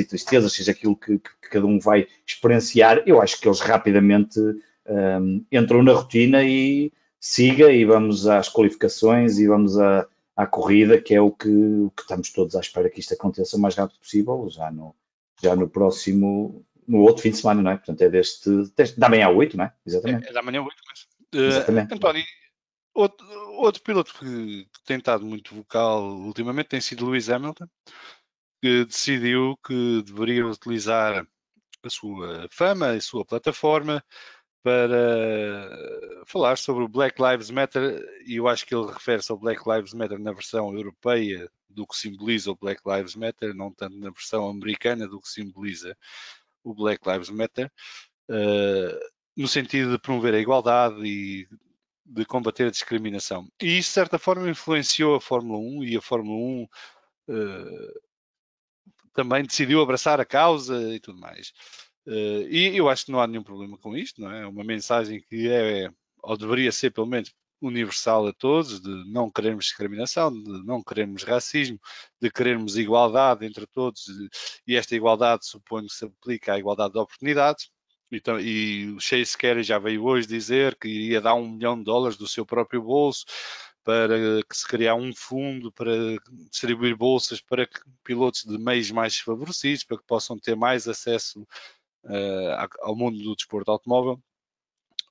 tristezas, seja aquilo que cada um vai experienciar, eu acho que eles rapidamente entram na rotina e siga e vamos às qualificações e vamos à corrida, que é o que estamos todos à espera que isto aconteça o mais rápido possível, já no próximo, no outro fim de semana, não é? Portanto, é da manhã a 8, não é? Exatamente. É da manhã a 8, mas... António, outro piloto que tem estado muito vocal ultimamente tem sido Lewis Hamilton, que decidiu que deveria utilizar a sua fama e a sua plataforma para falar sobre o Black Lives Matter, e eu acho que ele refere-se ao Black Lives Matter na versão europeia do que simboliza o Black Lives Matter, não tanto na versão americana do que simboliza o Black Lives Matter, no sentido de promover a igualdade e de combater a discriminação. E isso, de certa forma, influenciou a Fórmula 1 e a Fórmula 1 também decidiu abraçar a causa e tudo mais. E eu acho que não há nenhum problema com isto, não é? É uma mensagem que ou deveria ser pelo menos universal a todos, de não querermos discriminação, de não querermos racismo, de querermos igualdade entre todos, e esta igualdade suponho que se aplica à igualdade de oportunidades. E o Chase Carey já veio hoje dizer que iria dar $1 milhão do seu próprio bolso para que se criar um fundo para distribuir bolsas para pilotos de meios mais desfavorecidos, para que possam ter mais acesso ao mundo do desporto automóvel.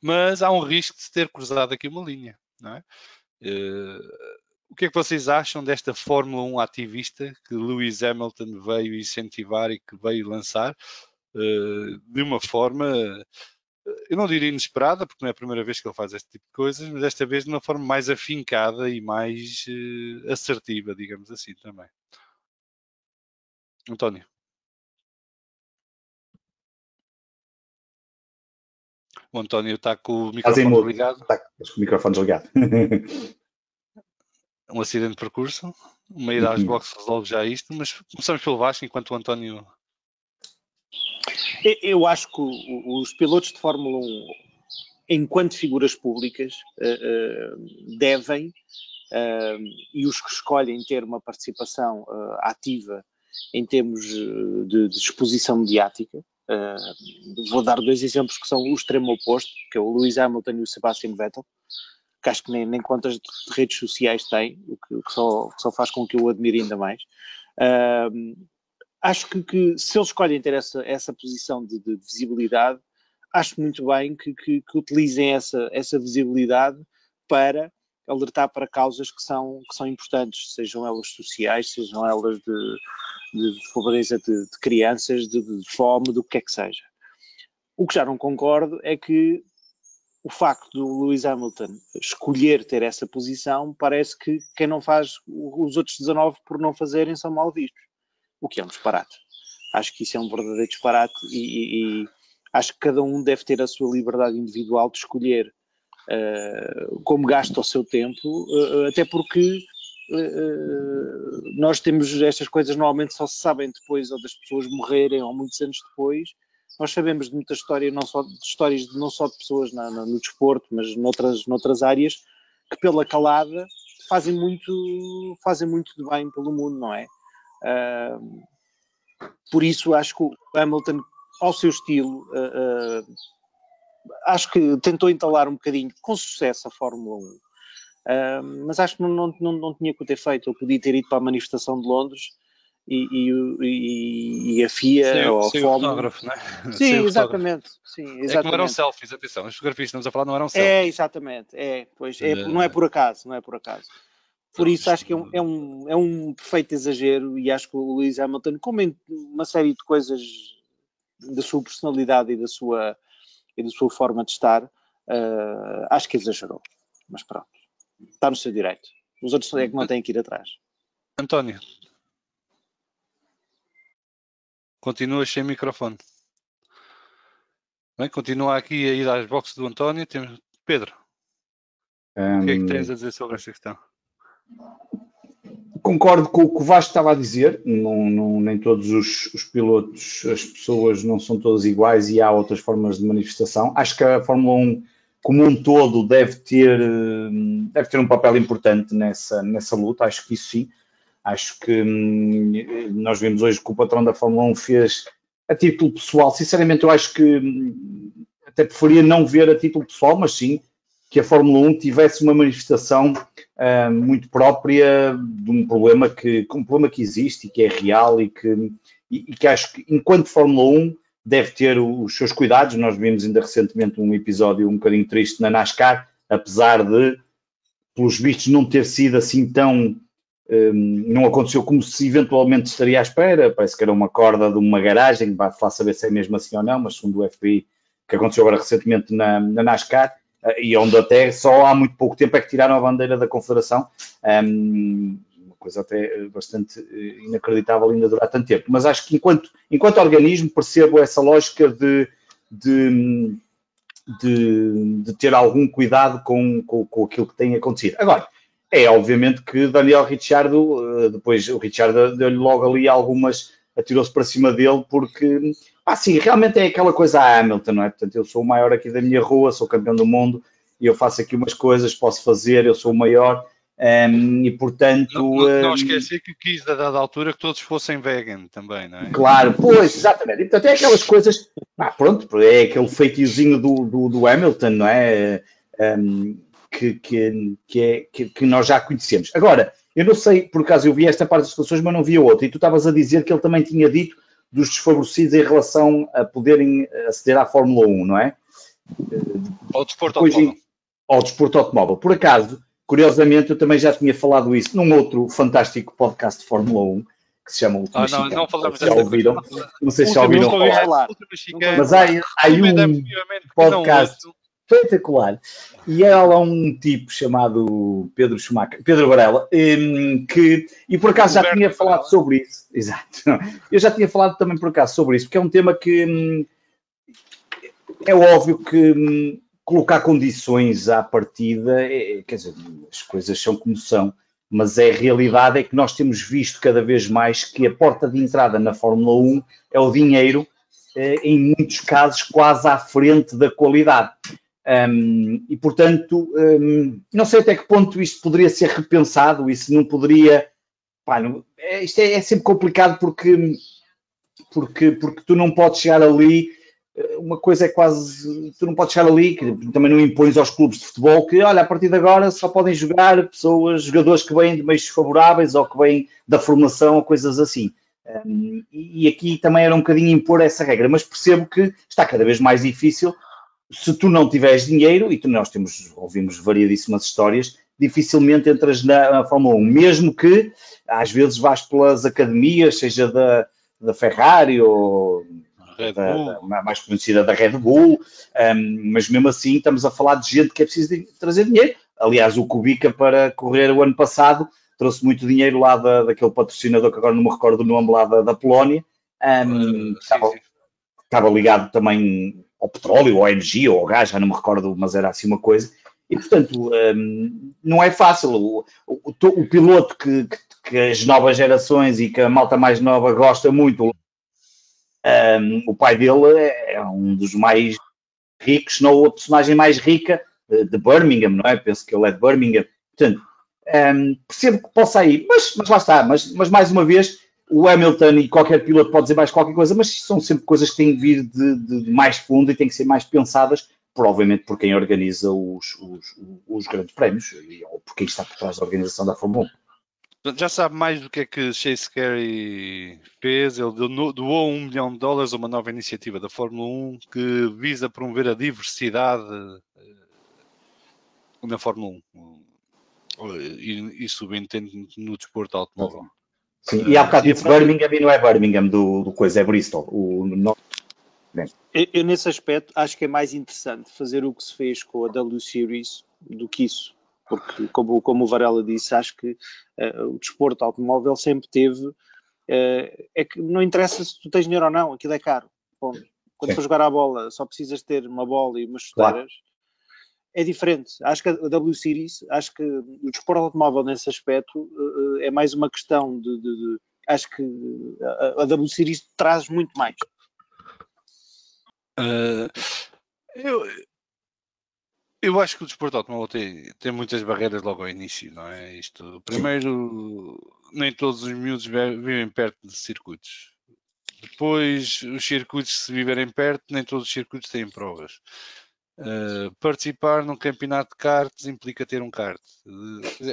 Mas há um risco de se ter cruzado aqui uma linha, não é? O que é que vocês acham desta Fórmula 1 ativista que Lewis Hamilton veio incentivar e que veio lançar de uma forma, eu não diria inesperada, porque não é a primeira vez que ele faz este tipo de coisas, mas desta vez de uma forma mais afincada e mais assertiva, digamos assim, também. António. O António está com o microfone ligado. Está com o microfone desligado. Um acidente de percurso. Uma ida às boxes resolve já isto, mas começamos pelo Vasco, enquanto o António... Eu acho que os pilotos de Fórmula 1, enquanto figuras públicas, devem, e os que escolhem ter uma participação ativa em termos de exposição mediática, vou dar 2 exemplos que são o extremo oposto, que é o Lewis Hamilton e o Sebastian Vettel, que acho que nem contas de redes sociais têm, o que só faz com que eu o admire ainda mais. Acho que se eles escolhem ter essa posição de visibilidade, acho muito bem que utilizem essa visibilidade para alertar para causas que são importantes, sejam elas sociais, sejam elas de pobreza de crianças, de fome, do que é que seja. O que já não concordo é que o facto do Lewis Hamilton escolher ter essa posição, parece que quem não faz, os outros 19 por não fazerem, são mal vistos. O que é um disparate. Acho que isso é um verdadeiro disparate e acho que cada um deve ter a sua liberdade individual de escolher como gasta o seu tempo, até porque nós temos estas coisas normalmente só se sabem depois ou das pessoas morrerem ou muitos anos depois. Nós sabemos de muita história, não só de pessoas no desporto, mas noutras áreas, que pela calada fazem muito de bem pelo mundo, não é? Por isso acho que o Hamilton, ao seu estilo, acho que tentou entalar um bocadinho com sucesso a Fórmula 1, mas acho que não tinha que o ter feito. Ele podia ter ido para a manifestação de Londres e a FIA ou a Fórmula. Fotógrafo, não é? Sim, exatamente. É que não eram selfies, atenção, as fotografias que estamos a falar não eram selfies. Exatamente, não é por acaso. Por isso acho que é um perfeito exagero e acho que o Lewis Hamilton, como em uma série de coisas da sua personalidade e da sua forma de estar, acho que exagerou. Mas pronto, está no seu direito. Os outros é que não têm que ir atrás. António, continuas sem microfone. Bem, continua aqui a ir às boxes do António. Pedro, o que é que tens a dizer sobre esta questão? Concordo com o que o Vasco estava a dizer. Nem todos os pilotos, as pessoas não são todas iguais e há outras formas de manifestação. Acho que a Fórmula 1, como um todo, deve ter um papel importante nessa luta. Acho que isso sim. Acho que nós vimos hoje que o patrão da Fórmula 1 fez a título pessoal. Sinceramente, eu acho que até preferia não ver a título pessoal, mas sim que a Fórmula 1 tivesse uma manifestação muito própria de um problema que existe e que é real e que acho que, enquanto Fórmula 1, deve ter os seus cuidados. Nós vimos ainda recentemente um episódio um bocadinho triste na NASCAR, apesar de, pelos vistos, não ter sido assim tão... não aconteceu como se eventualmente estaria à espera. Parece que era uma corda de uma garagem, vai lá saber se é mesmo assim ou não, mas segundo o FBI, que aconteceu agora recentemente na NASCAR, e onde até só há muito pouco tempo é que tiraram a bandeira da Confederação, uma coisa até bastante inacreditável ainda durar tanto tempo. Mas acho que enquanto organismo percebo essa lógica de ter algum cuidado com aquilo que tem acontecido. Agora, obviamente que Daniel Ricciardo, depois o Ricciardo deu-lhe logo ali atirou-se para cima dele, porque, sim, realmente é aquela coisa a Hamilton, não é? Portanto, eu sou o maior aqui da minha rua, sou campeão do mundo, e eu faço aqui umas coisas, posso fazer, eu sou o maior, E portanto... Não esquecer que quis, a dada altura, que todos fossem vegan também, não é? Claro, pois, exatamente. E, portanto, é aquelas coisas... pronto, é aquele feitiozinho do Hamilton, não é? Que nós já conhecemos. Agora, eu não sei, por acaso eu vi esta parte das discussões, mas não vi a outra. E tu estavas a dizer que ele também tinha dito dos desfavorecidos em relação a poderem aceder à Fórmula 1, não é? Ao desporto automóvel. Ao desporto automóvel. Por acaso, curiosamente, eu também já tinha falado isso num outro fantástico podcast de Fórmula 1, que se chama Última Chicane. Não falamos já ouviram? Não sei se já ouviram falar. Mas há aí um podcast espetacular. E há lá um tipo chamado Pedro Varela, e por acaso já tinha falado sobre isso. Exato. Eu já tinha falado também por acaso sobre isso, porque é um tema que é óbvio que colocar condições à partida, quer dizer, as coisas são como são, mas a realidade é que nós temos visto cada vez mais que a porta de entrada na Fórmula 1 é o dinheiro, em muitos casos quase à frente da qualidade. E, portanto, não sei até que ponto isto poderia ser repensado, isso não poderia... isto é sempre complicado porque tu não podes chegar ali, uma coisa é quase... Tu não podes chegar ali, que também não impões aos clubes de futebol que, olha, a partir de agora só podem jogar jogadores que vêm de meios favoráveis ou que vêm da formação ou coisas assim. E aqui também era um bocadinho impor essa regra, mas percebo que está cada vez mais difícil. Se tu não tiveres dinheiro, e nós ouvimos variedíssimas histórias, dificilmente entras na Fórmula 1, mesmo que às vezes vás pelas academias, seja da Ferrari ou mais conhecida da Red Bull, mas mesmo assim estamos a falar de gente que é preciso trazer dinheiro. Aliás, o Kubica, para correr o ano passado, trouxe muito dinheiro lá daquele patrocinador que agora não me recordo o nome, lá da Polónia. Estava ligado também ao petróleo, ou à energia, ou ao gás, já não me recordo, mas era assim uma coisa. E, portanto, não é fácil. O piloto que as novas gerações e que a malta mais nova gosta muito, o pai dele é um dos mais ricos, se não a personagem mais rica de Birmingham, não é? Penso que ele é de Birmingham. Portanto, percebo que possa ir, mas lá está. Mas mais uma vez, o Hamilton e qualquer piloto pode dizer mais qualquer coisa, mas são sempre coisas que têm que vir de mais fundo e têm que ser mais pensadas, provavelmente por quem organiza os grandes prémios, ou por quem está por trás da organização da Fórmula 1. Já sabe mais do que é que Chase Carey fez. Ele doou $1 milhão a uma nova iniciativa da Fórmula 1 que visa promover a diversidade na Fórmula 1 e subentende no desporto automóvel. Sim, e há bocado disse Birmingham e não é Birmingham do coisa, é Bristol. Eu, nesse aspecto, acho que é mais interessante fazer o que se fez com a W Series do que isso. Porque, como o Varela disse, acho que o desporto automóvel sempre teve... é que não interessa se tu tens dinheiro ou não, aquilo é caro. Bom, quando for jogar à bola, só precisas ter uma bola e umas chuteiras. Claro. É diferente. Acho que a W Series, acho que o desporto automóvel nesse aspecto é mais uma questão acho que a W Series traz muito mais. Eu acho que o desporto automóvel tem muitas barreiras logo ao início, não é? Isto, primeiro, nem todos os miúdos vivem perto de circuitos. Depois, os circuitos, se viverem perto, nem todos os circuitos têm provas. Participar num campeonato de karts implica ter um kart.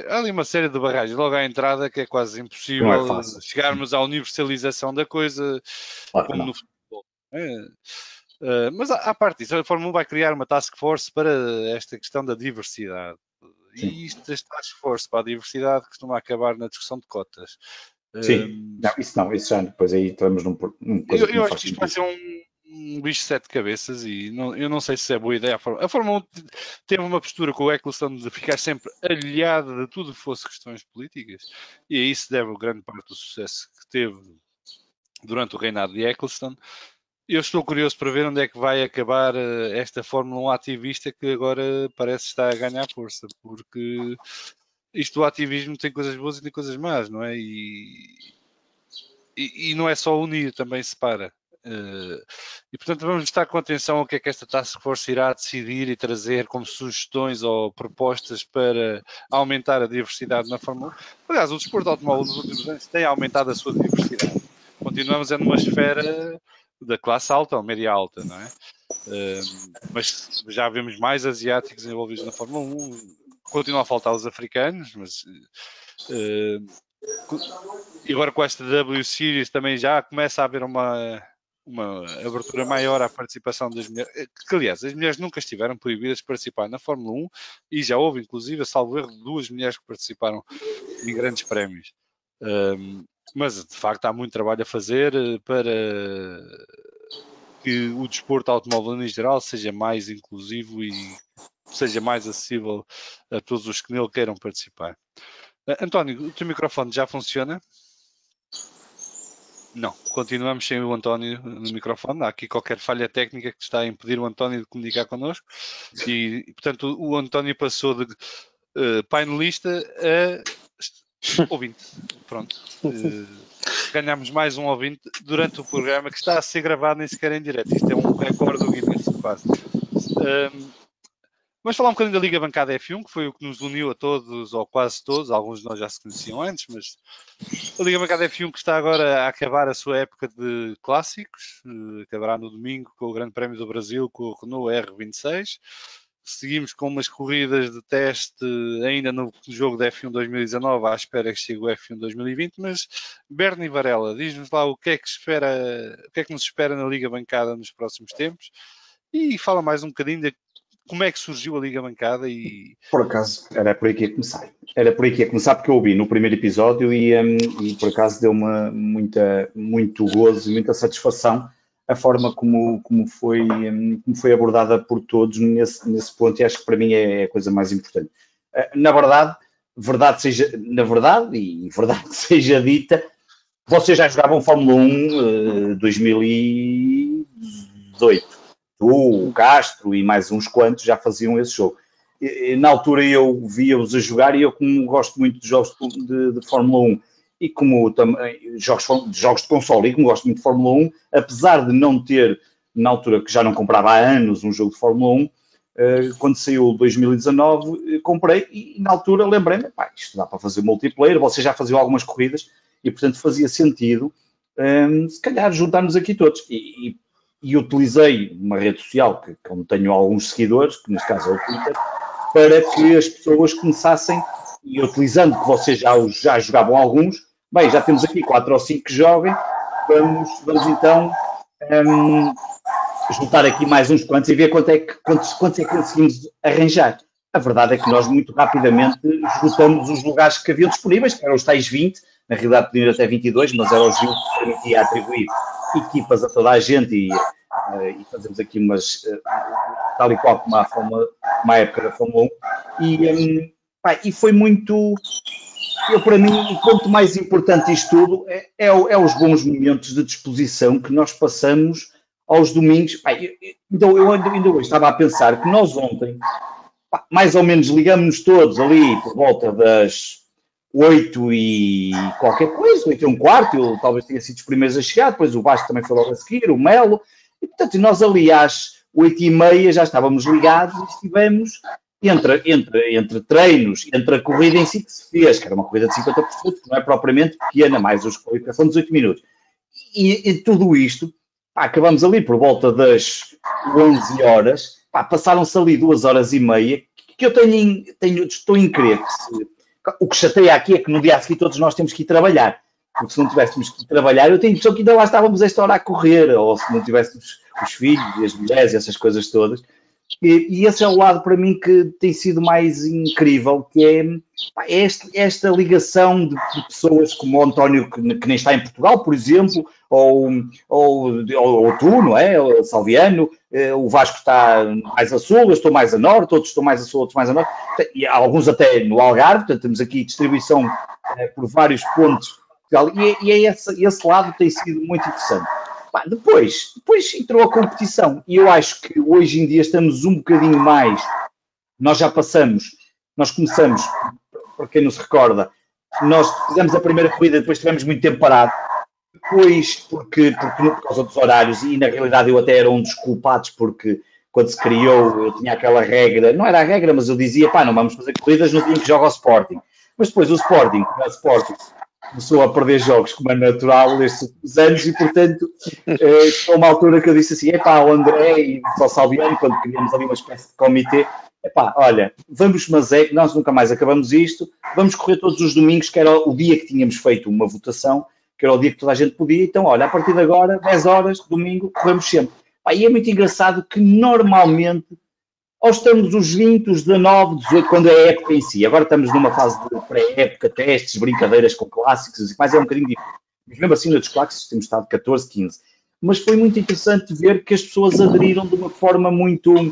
Há ali uma série de barragens logo à entrada que é quase impossível chegarmos à universalização da coisa, como no futebol. Mas à parte disso, a Fórmula 1 vai criar uma task force para esta questão da diversidade. Sim. E este task force para a diversidade costuma acabar na discussão de cotas. Sim, isso já depois aí estamos num coisa eu acho que isto vai ser um bicho de 7 cabeças e eu não sei se é boa ideia. A Fórmula 1 teve uma postura com o Eccleston de ficar sempre aliada de tudo que fosse questões políticas, e a isso deve grande parte do sucesso que teve durante o reinado de Eccleston. Eu estou curioso para ver onde é que vai acabar esta Fórmula 1 ativista que agora parece estar a ganhar força, porque isto do ativismo tem coisas boas e tem coisas más, não é? E não é só unir, também separa. E portanto vamos estar com atenção ao que é que esta Task Force irá decidir e trazer como sugestões ou propostas para aumentar a diversidade na Fórmula 1. Aliás, o desporto automóvel nos últimos anos tem aumentado a sua diversidade. Continuamos numa esfera da classe alta ou média alta, não é? Mas já vemos mais asiáticos envolvidos na Fórmula 1. Continuam a faltar os africanos, mas e agora com esta W Series também já começa a haver uma abertura maior à participação das mulheres, que aliás, as mulheres nunca estiveram proibidas de participar na Fórmula 1 e já houve inclusive, salvo erro, 2 mulheres que participaram em grandes prémios. Mas de facto há muito trabalho a fazer para que o desporto automóvel em geral seja mais inclusivo e seja mais acessível a todos os que nele queiram participar. António, o teu microfone já funciona? Não, continuamos sem o António no microfone. Há aqui qualquer falha técnica que está a impedir o António de comunicar connosco. E portanto, o António passou de painelista a ouvinte. Pronto. Ganhámos mais um ouvinte durante o programa que está a ser gravado nem sequer em direto. Isto é um recorde do Guinness, quase. Vamos falar um bocadinho da Liga Bancada F1, que foi o que nos uniu a todos, ou quase todos. Alguns de nós já se conheciam antes, mas a Liga Bancada F1 que está agora a acabar a sua época de clássicos, acabará no domingo com o Grande Prémio do Brasil, com o Renault R26. Seguimos com umas corridas de teste ainda no jogo da F1 2019, à espera que chegue o F1 2020, mas Bernie Varela, diz-nos lá o que é que nos espera na Liga Bancada nos próximos tempos e fala mais um bocadinho de como é que surgiu a Liga Bancada e... Por acaso, era por aí que ia começar. Era por aí que ia começar porque eu ouvi no primeiro episódio e por acaso deu-me muito gozo e muita satisfação a forma como foi abordada por todos nesse ponto, e acho que para mim é a coisa mais importante. Na verdade seja dita, vocês já jogavam Fórmula 1 2018. Tu, o Castro e mais uns quantos já faziam esse jogo. Na altura eu via-os a jogar e eu, como gosto muito de jogos de Fórmula 1 e como também jogos de console e como gosto muito de Fórmula 1, apesar de não ter, na altura que já não comprava há anos um jogo de Fórmula 1, quando saiu 2019 comprei e na altura lembrei-me, isto dá para fazer multiplayer, vocês já faziam algumas corridas e portanto fazia sentido se calhar juntarmos aqui todos e utilizei uma rede social que como tenho alguns seguidores, que neste caso é o Twitter, para que as pessoas começassem, e utilizando que vocês já jogavam alguns, bem, já temos aqui 4 ou 5 que joguem, vamos então juntar aqui mais uns quantos e ver quantos é que conseguimos arranjar. A verdade é que nós muito rapidamente esgotamos os lugares que haviam disponíveis, que eram os tais 20, na realidade podiam ir até 22, mas era o Gil que permitia atribuir equipas a toda a gente e fazemos aqui umas, tal e qual como uma época da Fórmula 1, e foi muito, para mim, o ponto mais importante disto tudo é os bons momentos de disposição que nós passamos aos domingos. Então eu ainda hoje estava a pensar que nós ontem, mais ou menos ligamos-nos todos ali por volta das 8 e qualquer coisa, 8 e um quarto, eu talvez tenha sido os primeiros a chegar, depois o Vasco também foi logo a seguir, o Melo, e portanto nós ali às 8h30 já estávamos ligados e estivemos entre treinos, entre a corrida em si que se fez, que era uma corrida de 50%, que não é propriamente pequena, mais a qualificação de 18 minutos. E tudo isto, acabamos ali por volta das 11 horas, passaram-se ali 2h30, que eu estou em crer que o que chateia aqui é que no dia a seguir todos nós temos que ir trabalhar, porque se não tivéssemos que ir trabalhar, eu tenho a impressão que ainda lá estávamos esta hora a correr, ou se não tivéssemos os filhos e as mulheres e essas coisas todas. E esse é o lado para mim que tem sido mais incrível, que é esta ligação de pessoas como o António, que nem está em Portugal, por exemplo, ou tu, não é? O Salviano, o Vasco está mais a sul, eu estou mais a norte, outros estão mais a sul, outros mais a norte, e alguns até no Algarve, portanto temos aqui distribuição por vários pontos, e esse lado tem sido muito interessante. Depois entrou a competição e eu acho que hoje em dia estamos um bocadinho mais, nós começamos, para quem não se recorda, nós fizemos a primeira corrida, depois tivemos muito tempo parado, depois, por causa dos horários, e na realidade eu até era um dos culpados, porque quando se criou eu tinha aquela regra, não era a regra, mas eu dizia, pá, não vamos fazer corridas no dia em que joga o Sporting. Mas depois o Sporting, como é o Sporting, começou a perder jogos, como é natural, nestes últimos anos, e portanto, foi uma altura que eu disse assim, epá, o André e o Salviano, quando criamos ali uma espécie de comitê, epá, olha, vamos, mas é que nós nunca mais acabamos isto, vamos correr todos os domingos, que era o dia que tínhamos feito uma votação, que era o dia que toda a gente podia, então, olha, a partir de agora, 10 horas, domingo, corremos sempre. Pá, e é muito engraçado que normalmente, ou estamos os 20, os 19, 18, quando é a época em si, agora estamos numa fase de pré-época, testes, brincadeiras com clássicos, mas é um bocadinho difícil. Mas mesmo assim, nos clássicos temos estado 14, 15. Mas foi muito interessante ver que as pessoas aderiram de uma forma muito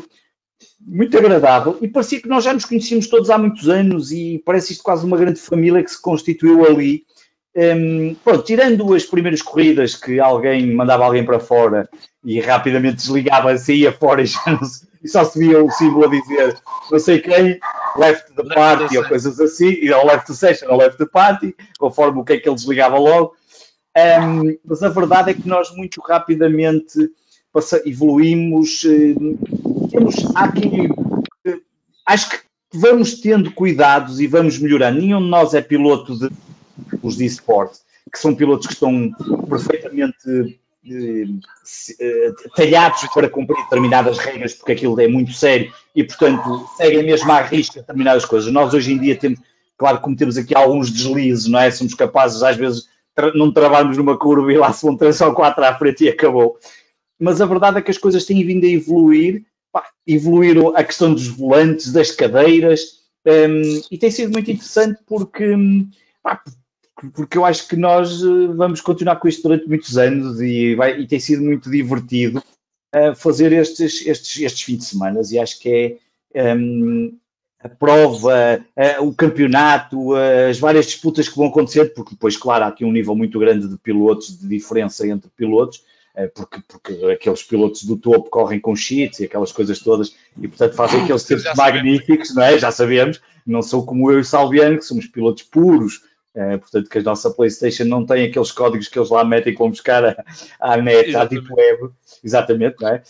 agradável e parecia que nós já nos conhecíamos todos há muitos anos e parece isto quase uma grande família que se constituiu ali. Pronto, tirando as primeiras corridas que alguém mandava alguém para fora e rapidamente desligava, saía fora e só se via o símbolo a dizer não sei quem, left the party ou coisas assim, ou left the session ou left the party, conforme o que é que ele desligava logo. Mas a verdade é que nós muito rapidamente evoluímos, acho que vamos tendo cuidados e vamos melhorando. Nenhum de nós é piloto de os de esporte, que são pilotos que estão perfeitamente talhados para cumprir determinadas regras, porque aquilo é muito sério e, portanto, seguem mesmo à risca determinadas coisas. Nós hoje em dia temos, claro, cometemos aqui alguns deslizes, não é? Somos capazes, às vezes, não trabalhamos numa curva e lá se vão 3 ou 4 à frente e acabou. Mas a verdade é que as coisas têm vindo a evoluir. Evoluíram a questão dos volantes, das cadeiras, e tem sido muito interessante porque eu acho que nós vamos continuar com isto durante muitos anos e tem sido muito divertido fazer estes fins de semana, e acho que é a prova, o campeonato, as várias disputas que vão acontecer, porque depois, claro, há aqui um nível muito grande de pilotos, de diferença entre pilotos, porque aqueles pilotos do topo correm com cheats e aquelas coisas todas, e portanto fazem aqueles tempos magníficos, não é? Já sabemos, não sou como eu e o Salviano, que somos pilotos puros, portanto que a nossa PlayStation não tem aqueles códigos que eles lá metem para buscar à net, à Deep Web, exatamente, não é?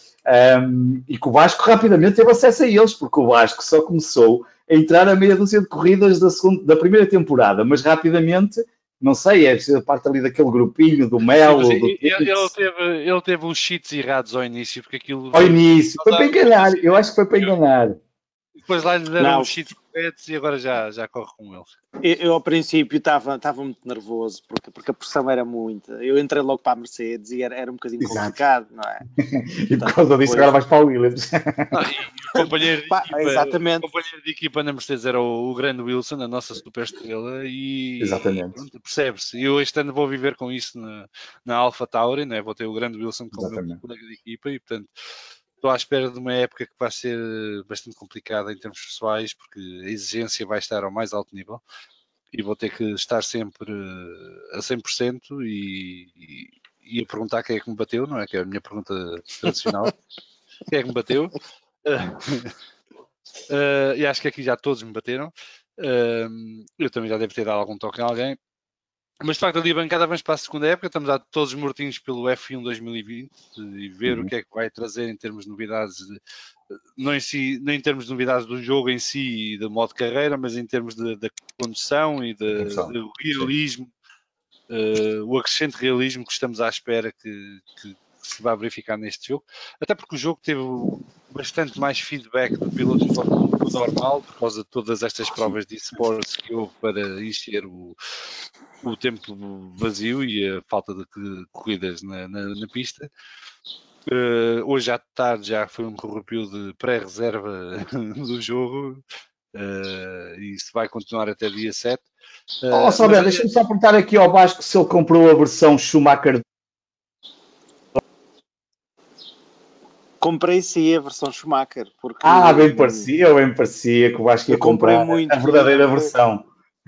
E que o Vasco rapidamente teve acesso a eles, porque o Vasco só começou a entrar a meia dúzia de corridas da primeira temporada, mas rapidamente... Não sei, é parte ali daquele grupinho do Melo. Sim, ele teve uns cheats errados ao início, porque aquilo. Ao início, foi para enganar, eu acho que foi para enganar. Depois lá lhe deram uns cheats corretos e agora já corre com eles. Eu ao princípio estava muito nervoso, porque a pressão era muita. Eu entrei logo para a Mercedes e era um bocadinho complicado, não é? E por causa disso agora vais para o Williams. O companheiro exatamente. O companheiro de equipa na Mercedes era o grande Wilson, a nossa super estrela, e pronto, percebe-se. Eu este ano vou viver com isso na AlphaTauri, né? Vou ter o grande Wilson como meu colega de equipa e, portanto, estou à espera de uma época que vai ser bastante complicada em termos pessoais, porque a exigência vai estar ao mais alto nível e vou ter que estar sempre a 100% e a perguntar quem é que me bateu, não é? Que é a minha pergunta tradicional. Quem é que me bateu? E acho que aqui já todos me bateram. Eu também já devo ter dado algum toque a alguém. Mas de facto ali a bancada vamos para a segunda época, estamos a todos mortinhos pelo F1 2020 e ver o que é que vai trazer em termos de novidades, não em termos de novidades do jogo em si e do modo de carreira, mas em termos da condução e do realismo, o acrescente realismo que estamos à espera que se vai verificar neste jogo, até porque o jogo teve bastante mais feedback do piloto de Fórmula 1 do normal, por causa de todas estas provas de esportes que houve para encher o tempo vazio e a falta de corridas na pista. Hoje à tarde já foi um review de pré-reserva do jogo e isso vai continuar até dia 7. Deixa-me só perguntar aqui ao Vasco se ele comprou a versão Schumacher. Comprei sim a versão Schumacher. Porque bem parecia que o Vasco ia comprar a verdadeira versão.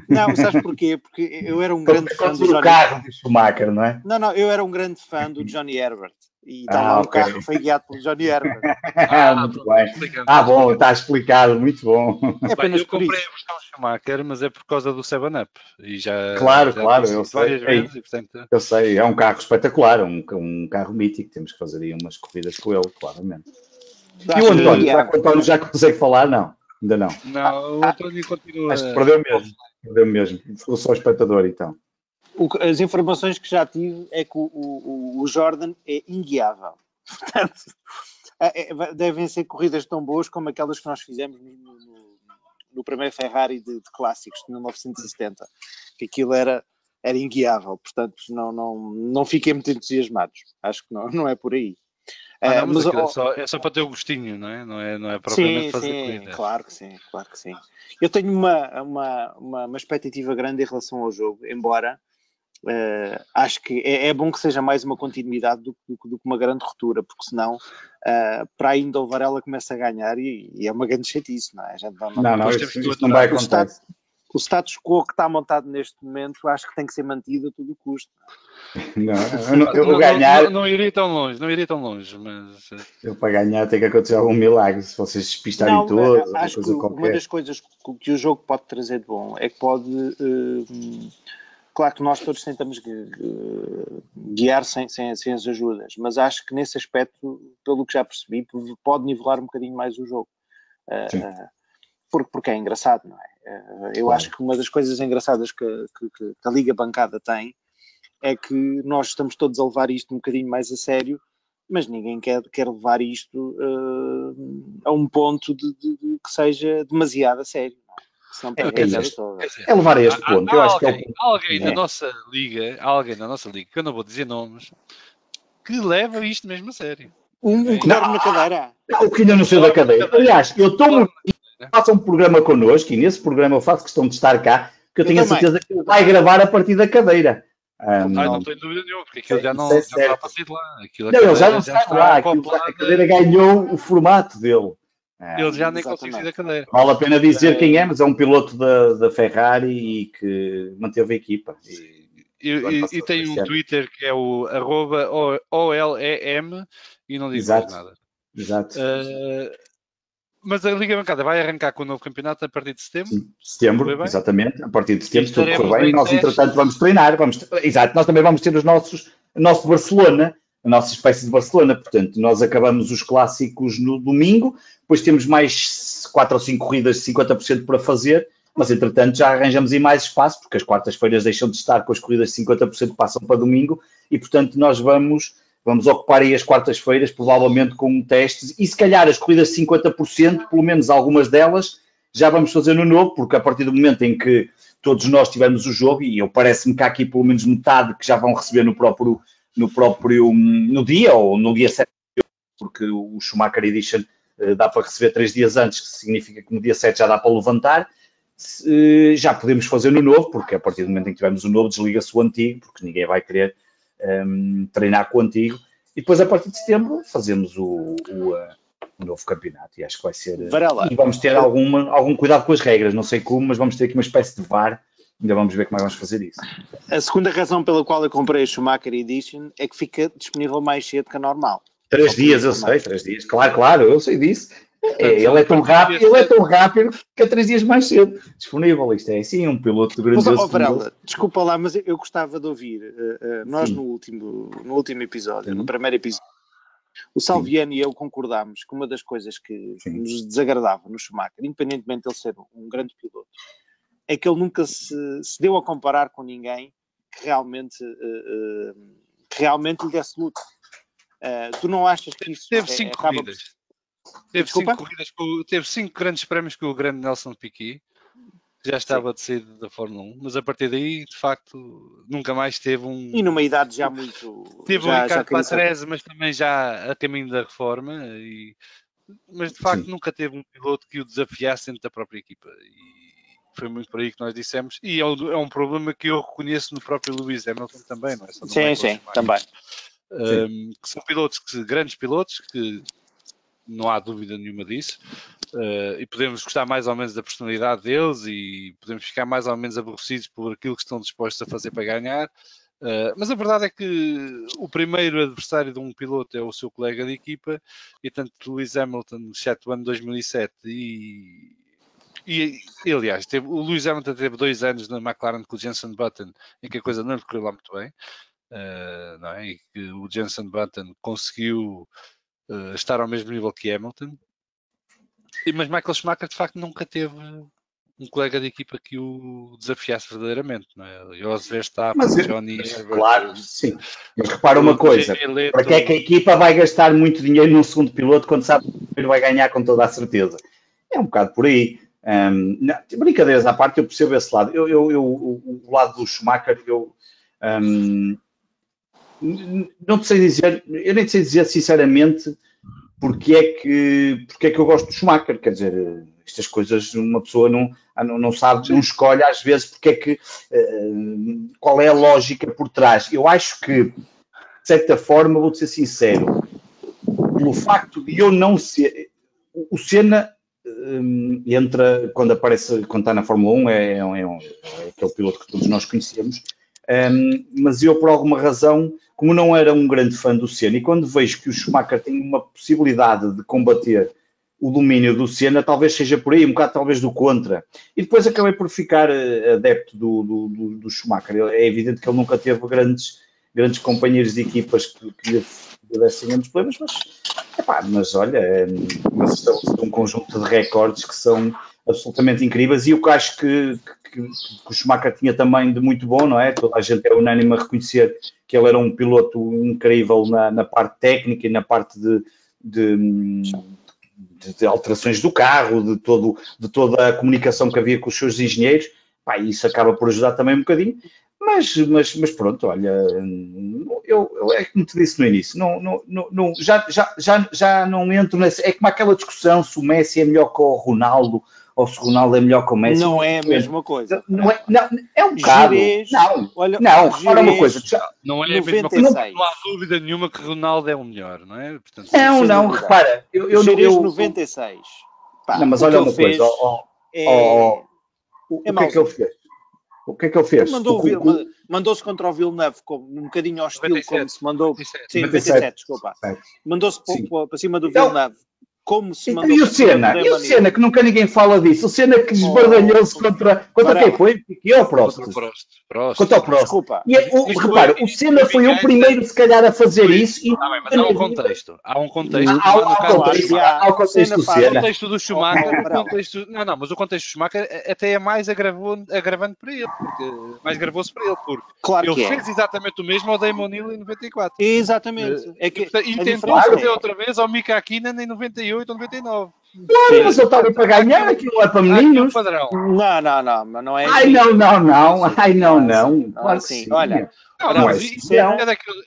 Não, sabes porquê? Porque eu era um grande fã do carro de Schumacher, não é? Não, eu era um grande fã do Johnny Herbert E está lá um ok. carro que foi guiado pelo Johnny Herbert. Muito bem. Bom, está explicado, muito bom. É apenas Eu por comprei isso. a versão Schumacher, mas é por causa do 7-Up. E já Claro, disse eu isso várias sei. vezes. E, portanto, Eu sei, é um carro espetacular, um carro mítico. Temos que fazer aí umas corridas com ele, claramente. E o António? Será que o António já consegue falar? Não, ainda não. não, o António continua. Acho que perdeu mesmo. Perdeu mesmo. Ficou só espectador, então. As informações que já tive é que o Jordan é inguiável. Portanto, devem ser corridas tão boas como aquelas que nós fizemos no primeiro Ferrari de clássicos de 1970, que aquilo era inguiável. Portanto, não fiquem muito entusiasmados. Acho que não é por aí. Não, mas é só para ter o gostinho, não é? Não é propriamente fazer corridas. Claro que sim. Eu tenho uma expectativa grande em relação ao jogo, embora acho que é bom que seja mais uma continuidade do que uma grande ruptura, porque senão para ainda o Varela começa a ganhar e é uma grande chatice, não é? A gente Não, isso não vai acontecer. O status quo que está montado neste momento acho que tem que ser mantido a todo custo. Eu vou ganhar. Não iria tão longe, mas. Eu para ganhar tem que acontecer algum milagre, se vocês despistarem todos. Acho que uma das coisas que o jogo pode trazer de bom é que pode. Claro que nós todos tentamos guiar sem as ajudas, mas acho que nesse aspecto, pelo que já percebi, pode nivelar um bocadinho mais o jogo. Porque é engraçado, não é? Eu acho que uma das coisas engraçadas que a Liga Bancada tem é que nós estamos todos a levar isto um bocadinho mais a sério, mas ninguém quer levar isto a um ponto de que seja demasiado a sério. Senão é levar a este ponto. Eu acho que alguém na nossa liga, que eu não vou dizer nomes, que leva isto mesmo a sério. Um que dorme na cadeira. O que ainda não sei da cadeira. Aliás, eu estou faça um programa connosco e nesse programa eu faço questão de estar cá, porque eu tenho a certeza que ele vai gravar a partir da cadeira. Não tenho dúvida nenhuma, porque aquilo já não está a partir de lá. Ele já não está lá, a cadeira ganhou o formato dele. Ele já nem conseguiu sair da cadeira. Vale a pena dizer quem é, mas é um piloto da Ferrari e que manteve a equipa. E tem um Twitter que é o @OLEM e não diz mais nada. Exato. Mas a Liga Bancada vai arrancar com o novo campeonato a partir de setembro? Sim, setembro, exatamente. A partir de setembro, tudo corre bem. Nós, entretanto, vamos treinar. Exato, nós também vamos ter o nosso Barcelona, a nossa espécie de Barcelona. Portanto, nós acabamos os clássicos no domingo, depois temos mais 4 ou 5 corridas de 50% para fazer, mas, entretanto, já arranjamos aí mais espaço, porque as quartas-feiras deixam de estar com as corridas de 50%, passam para domingo, e, portanto, nós vamos ocupar aí as quartas-feiras, provavelmente com testes, e se calhar as corridas de 50%, pelo menos algumas delas, já vamos fazer no novo, porque a partir do momento em que todos nós tivermos o jogo, e eu parece-me que há aqui pelo menos metade que já vão receber no dia, ou no dia 7, porque o Schumacher Edition dá para receber 3 dias antes, que significa que no dia 7 já dá para levantar, já podemos fazer no novo, porque a partir do momento em que tivermos o novo, desliga-se o antigo, porque ninguém vai querer treinar com o antigo, e depois a partir de setembro fazemos o novo campeonato, e acho que vai ser e vamos ter algum cuidado com as regras, não sei como, mas vamos ter aqui uma espécie de VAR, ainda vamos ver como é que vamos fazer isso. A segunda razão pela qual eu comprei a Schumacher Edition é que fica disponível mais cedo que a normal. 3 dias, eu sei, 3 dias, claro, eu sei disso. Ele é tão rápido que é 3 dias mais cedo disponível. Isto é assim, um piloto grandioso. Mas, Varela, desculpa lá, mas eu gostava de ouvir. Nós no último episódio, no primeiro episódio, o Salviano e eu concordámos que uma das coisas que nos desagradava no Schumacher, independentemente de ele ser um grande piloto, é que ele nunca se deu a comparar com ninguém que realmente lhe desse luta. Tu não achas que isso teve 5 corridas? Teve 5 grandes prémios com o grande Nelson Piquet, que já estava de saída da Fórmula 1, mas a partir daí, de facto, nunca mais teve um... E numa idade já muito... Teve um Ricardo Patrese, mas também já a caminho da reforma, mas de facto nunca teve um piloto que o desafiasse dentro da própria equipa. E foi muito por aí que nós dissemos, e é um problema que eu reconheço no próprio Lewis Hamilton também, não é só no Sim, também. Que são pilotos, grandes pilotos, que não há dúvida nenhuma disso, e podemos gostar mais ou menos da personalidade deles e podemos ficar mais ou menos aborrecidos por aquilo que estão dispostos a fazer para ganhar, Mas a verdade é que o primeiro adversário de um piloto é o seu colega de equipa, e tanto Lewis Hamilton, exceto o ano 2007, e aliás, o Lewis Hamilton teve 2 anos na McLaren com o Jenson Button, em que a coisa não lhe correu lá muito bem, não é? E que o Jenson Button conseguiu estar ao mesmo nível que Hamilton. Mas Michael Schumacher de facto nunca teve um colega de equipa que o desafiasse verdadeiramente, não é? Jos Verstappen, Johnny Herbert, claro, sim. Mas repara uma coisa, Leto, para que é que a equipa vai gastar muito dinheiro num segundo piloto quando sabe que o primeiro vai ganhar com toda a certeza? É um bocado por aí. Não, brincadeiras à parte, eu percebo esse lado. O lado do Schumacher, não te sei dizer, eu nem te sei dizer sinceramente porque é que eu gosto do Schumacher, quer dizer, estas coisas uma pessoa não sabe, não escolhe às vezes porque é que, qual é a lógica por trás. Eu acho que, de certa forma, vou-te ser sincero, pelo facto de eu não ser, o Senna entra, quando está na Fórmula 1, é aquele piloto que todos nós conhecemos, mas eu, por alguma razão, como não era um grande fã do Senna, e quando vejo que o Schumacher tem uma possibilidade de combater o domínio do Senna, talvez seja por aí, um bocado talvez do contra. E depois acabei por ficar adepto do Schumacher. É evidente que ele nunca teve grandes companheiros de equipas que lhe dessem grandes problemas, mas olha, mas são um conjunto de recordes que são absolutamente incríveis, e o que acho que o Schumacher tinha também de muito bom, não é? Toda a gente é unânime a reconhecer que ele era um piloto incrível na parte técnica e na parte de alterações do carro, de toda a comunicação que havia com os seus engenheiros. Isso acaba por ajudar também um bocadinho. Mas pronto, olha, eu é como te disse no início, já não entro nessa. É como aquela discussão se o Messi é melhor que o Ronaldo ou se o Ronaldo é melhor que o Messi. Não é a mesma coisa. Não, é um bocado. Repara uma coisa. Não é a mesma coisa. Não há dúvida nenhuma que Ronaldo é o melhor, não é? Portanto, repara. Eu 96. Não, mas olha uma coisa. O que é que ele fez? O que é que ele fez? Mandou-se contra o Villeneuve, um bocadinho ao estilo 97, como se mandou. 97. Sim, 97, desculpa. Mandou-se para cima do Villeneuve. Como se mandou. E o Senna, que nunca ninguém fala disso. O Senna que esbardalhou-se contra quem foi? E o Prost. Contra o Prost. Desculpa. Repara, o Senna foi o primeiro, se calhar, a fazer isso. Mas há um contexto. Há um contexto. Há o contexto do Senna. O contexto do Schumacher. Mas o contexto do Schumacher até é mais agravante para ele. Mais gravoso para ele. Porque ele fez exatamente o mesmo ao Damon Hill em 94. Exatamente. E tentou fazer outra vez ao Mika Hakkinen em 98 ou 99. Claro, mas eu estava para ganhar, aquilo não é para meninos. Não é. Não. Claro que sim. Olha.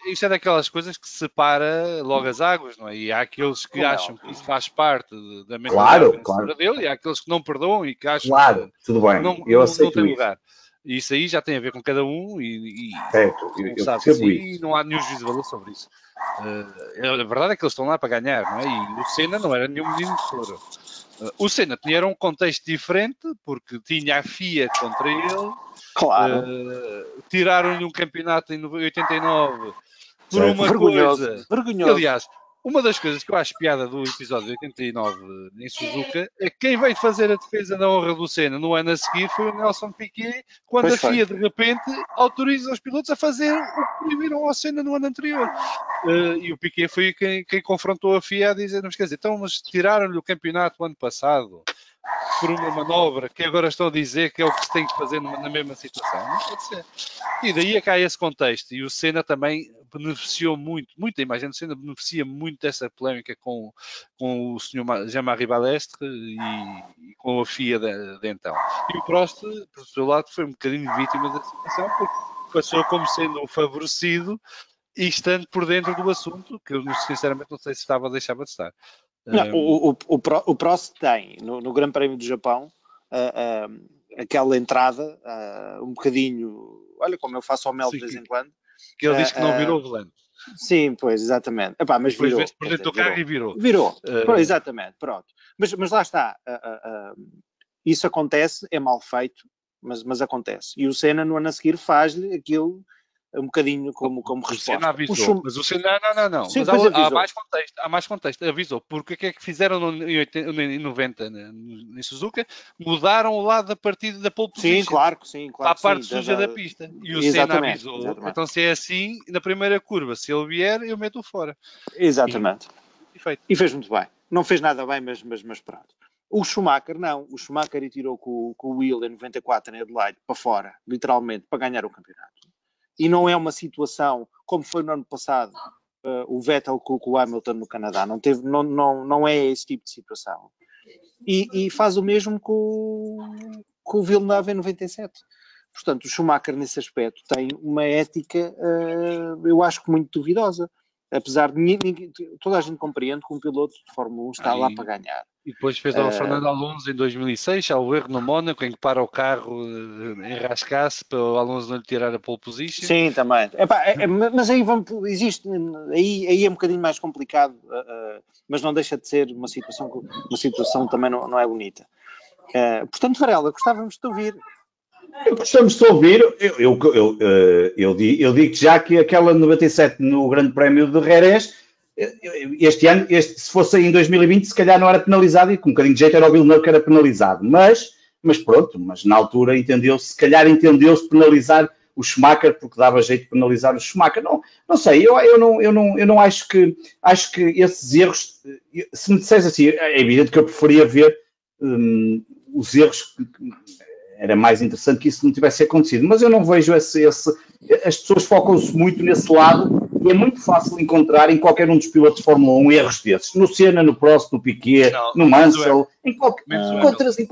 Isso é daquelas coisas que separa logo as águas, não é? E há aqueles que acham que isso faz parte da mentalidade dele, e há aqueles que não perdoam e que acham que tudo bem. não tem lugar. Isso aí já tem a ver com cada um e não há nenhum juízo de valor sobre isso. A verdade é que eles estão lá para ganhar, não é? E o Senna não era nenhum menino de ouro. O Senna tinha um contexto diferente, porque tinha a FIA contra ele. Claro. Tiraram-lhe um campeonato em 89 por uma coisa. Vergonhoso. Aliás, uma das coisas que eu acho piada do episódio de 89 em Suzuka é que quem veio fazer a defesa da honra do Senna no ano a seguir foi o Nelson Piquet, quando a FIA de repente autoriza os pilotos a fazer o que proibiram ao Senna no ano anterior. E o Piquet foi quem confrontou a FIA a dizer, não esquece, então, mas tiraram-lhe o campeonato o ano passado por uma manobra que agora estão a dizer que é o que se tem que fazer na mesma situação. Não pode ser. E daí é que há esse contexto. E o Senna também beneficiou muito a imagem do Senna beneficia muito dessa polémica com o Sr. Jean-Marie Balestre e com a FIA de então. E o Prost, por seu lado, foi um bocadinho vítima da situação, porque passou como sendo favorecido e estando por dentro do assunto, que eu sinceramente não sei se estava ou deixava de estar. Não, o Prost tem no Grande Prémio do Japão aquela entrada um bocadinho, olha como eu faço ao mel de vez em quando, que ele diz que não virou o volante. Sim, pois, exatamente. Mas depois virou. Por dentro do carro e virou. Pois, exatamente, pronto. Mas lá está, isso acontece, é mal feito, mas acontece. E o Senna no ano a seguir faz-lhe aquilo um bocadinho como O resposta. Senna avisou, mas o Senna, não. Sim, Mas pois há avisou. mais contexto. Avisou, porque o que é que fizeram em 90 em Suzuka? Mudaram o lado da partida da pole position. Sim, claro que sim. Para a parte suja da pista. E o Senna avisou. Exatamente. Então, se é assim, na primeira curva, se ele vier, eu meto-o fora. Exatamente. E fez muito bem. Não fez nada bem, mas pronto. O Schumacher, não. O Schumacher tirou com o Will em 94 em Adelaide para fora, literalmente, para ganhar o campeonato. E não é uma situação como foi no ano passado, o Vettel com o Hamilton no Canadá. Não é esse tipo de situação. E faz o mesmo com o Villeneuve em 97. Portanto, o Schumacher, nesse aspecto, tem uma ética, eu acho que muito duvidosa. Apesar de toda a gente compreende que um piloto de Fórmula 1 está lá para ganhar. E depois fez ao Fernando Alonso em 2006, ao erro no Mónaco, em que para o carro enrascasse para o Alonso não lhe tirar a pole position. Sim, também. Mas aí aí é um bocadinho mais complicado, mas não deixa de ser uma situação também não é bonita. Portanto, Varela, gostávamos de te ouvir. Gostamos de ouvir. Eu digo-te já que aquela 97 no Grande Prémio de Jerez, este ano, se fosse em 2020, se calhar não era penalizado, e com um bocadinho de jeito era o Villeneuve que era penalizado. Mas pronto, mas na altura se calhar entendeu-se penalizar o Schumacher, porque dava jeito de penalizar o Schumacher. Não sei, eu não acho que esses erros, se me disseres assim, é evidente que eu preferia ver os erros. Era mais interessante que isso não tivesse acontecido. Mas eu não vejo as pessoas focam-se muito nesse lado e é muito fácil encontrar em qualquer um dos pilotos de Fórmula 1 erros desses. No Senna, no Prost, no Piquet, no Mansell. Encontras em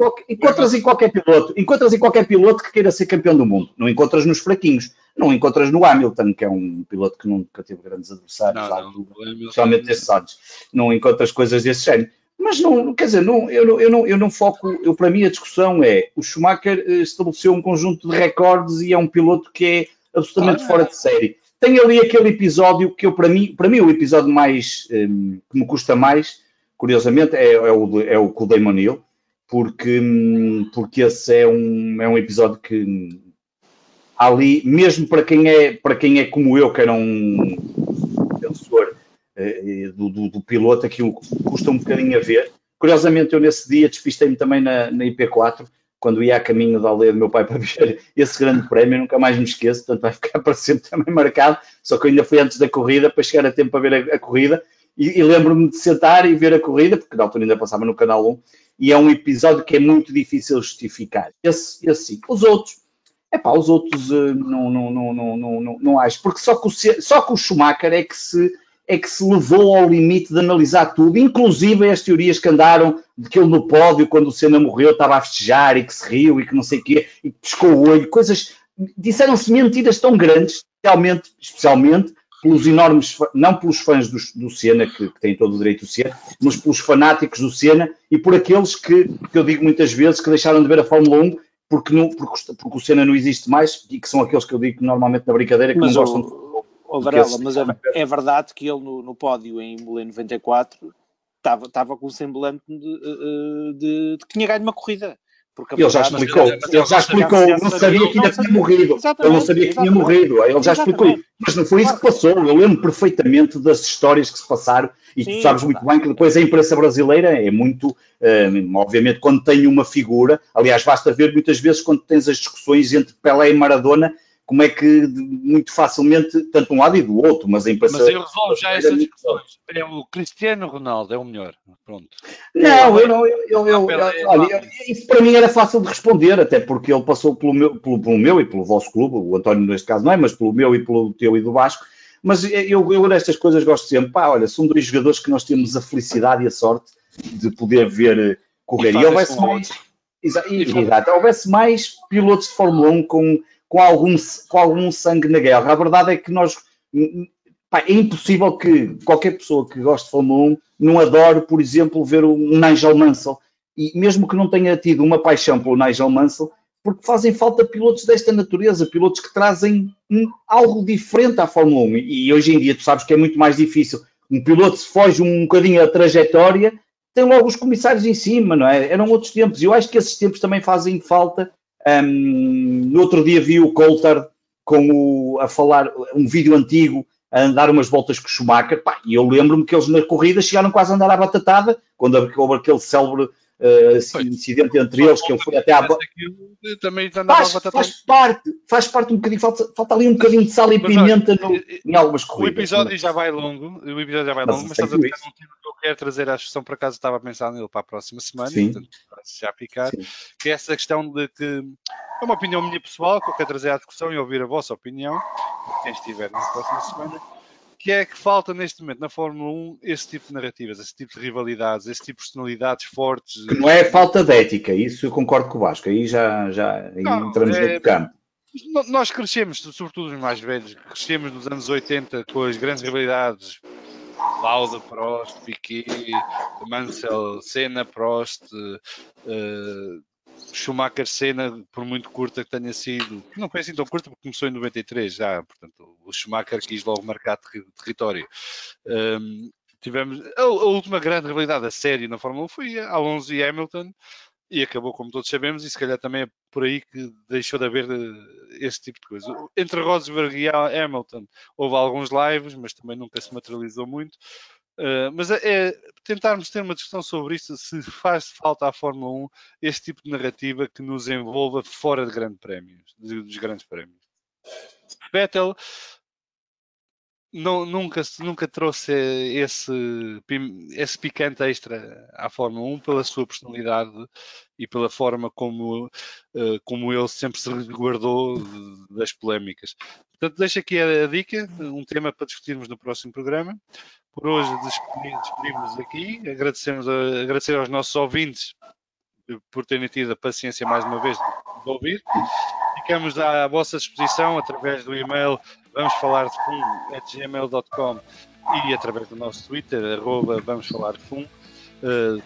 qualquer piloto. Encontras em qualquer piloto que queira ser campeão do mundo. Não encontras nos fraquinhos. Não encontras no Hamilton, que é um piloto que nunca teve grandes adversários à altura. Especialmente desses anos. Não encontras coisas desse género. Mas não, quer dizer, eu não foco. Para mim a discussão é: o Schumacher estabeleceu um conjunto de recordes e é um piloto que é absolutamente fora de série. Tem ali aquele episódio que para mim o episódio mais que me custa mais, curiosamente, é o com o Damon Hill, porque esse é um episódio que ali, mesmo para quem é como eu, que era um defensor do piloto, aquilo custa um bocadinho a ver. Curiosamente, eu nesse dia despistei-me também na IP4, quando ia a caminho da aldeia do meu pai para ver esse grande prémio, nunca mais me esqueço, portanto vai ficar para sempre também marcado, só que eu ainda fui antes da corrida, para chegar a tempo para ver a corrida, e lembro-me de sentar e ver a corrida, porque na altura ainda passava no Canal 1, e é um episódio que é muito difícil justificar. Esse sim. Os outros não acho, porque só que o Schumacher é que se levou ao limite de analisar tudo, inclusive as teorias que andaram de que ele no pódio, quando o Senna morreu, estava a festejar e que se riu e que não sei o quê, e que piscou o olho, coisas, disseram-se mentiras tão grandes, especialmente pelos enormes, não pelos fãs do Senna, que têm todo o direito do Senna, mas pelos fanáticos do Senna e por aqueles que eu digo muitas vezes que deixaram de ver a Fórmula 1 porque o Senna não existe mais, e que são aqueles que eu digo normalmente na brincadeira que mas não gostam de... Varela, mas é verdade que ele no pódio em 94 estava com o semblante de que tinha ganho uma corrida. Ele já explicou, não sabia que ainda tinha morrido. Ele não sabia que tinha morrido, ele já explicou. Mas não foi isso que passou. Eu lembro perfeitamente das histórias que se passaram e tu sabes muito bem que depois a imprensa brasileira é muito, obviamente, quando tem uma figura, aliás, basta ver muitas vezes quando tens as discussões entre Pelé e Maradona, como é que muito facilmente, tanto um lado e do outro, mas a imprensa... Mas eu resolvo já essas discussões. É o Cristiano Ronaldo, é o melhor. Pronto. Não, olha, isso para mim era fácil de responder, até porque ele passou pelo meu e pelo vosso clube, o António neste caso não é, mas pelo meu e pelo teu e do Vasco, mas eu destas coisas gosto sempre, olha, são dois jogadores que nós temos a felicidade e a sorte de poder ver correr. E houvesse mais... Exato, houvesse mais pilotos de Fórmula 1 com algum sangue na guerra. A verdade é que é impossível que qualquer pessoa que goste de Fórmula 1 não adore, por exemplo, ver o Nigel Mansell. E mesmo que não tenha tido uma paixão pelo Nigel Mansell, porque fazem falta pilotos desta natureza, pilotos que trazem algo diferente à Fórmula 1. E hoje em dia tu sabes que é muito mais difícil. Um piloto se foge um bocadinho a trajetória, tem logo os comissários em cima, não é? Eram outros tempos. E eu acho que esses tempos também fazem falta. No outro dia vi o Coulthard a falar um vídeo antigo, a dar umas voltas com o Schumacher, pá, e eu lembro-me que eles na corrida chegaram quase a andar à batatada, quando houve aquele célebre incidente entre eles, que ele foi até à... Faz parte um bocadinho, falta ali um bocadinho de sal e pimenta em algumas corridas. O episódio já vai longo, mas estás a ver um tema que eu quero trazer à discussão, por acaso estava a pensar nele para a próxima semana, portanto, já picar, que é essa questão de que é uma opinião minha pessoal, que eu quero trazer à discussão e ouvir a vossa opinião, quem estiver na próxima semana, que é que falta neste momento na Fórmula 1 esse tipo de narrativas, esse tipo de rivalidades, esse tipo de personalidades fortes. Que não é falta de ética, isso eu concordo com o Vasco, aí já entramos no campo. Nós crescemos, sobretudo os mais velhos, crescemos nos anos 80 com as grandes rivalidades, Lauda, Prost, Piquet, Mansell, Senna, Prost, Schumacher, Senna, por muito curta que tenha sido, não foi assim tão curta porque começou em 93 já, portanto o Schumacher quis logo marcar território. Tivemos a última grande rivalidade a sério na Fórmula 1 foi Alonso e Hamilton e acabou, como todos sabemos, e se calhar também é por aí que deixou de haver esse tipo de coisa. Entre Rosberg e Hamilton houve alguns lives, mas também nunca se materializou muito. Mas é tentarmos ter uma discussão sobre isso, se faz falta à Fórmula 1 este tipo de narrativa que nos envolva fora de grandes prémios, dos grandes prémios. Vettel nunca trouxe esse picante extra à Fórmula 1 pela sua personalidade e pela forma como ele sempre se guardou das polémicas. Portanto, deixo aqui a dica, um tema para discutirmos no próximo programa. Por hoje despedimos aqui, agradecer aos nossos ouvintes por terem tido a paciência mais uma vez de ouvir. Ficamos à vossa disposição através do e-mail vamosfalardefum@gmail.com e através do nosso Twitter, @vamosfalardefum,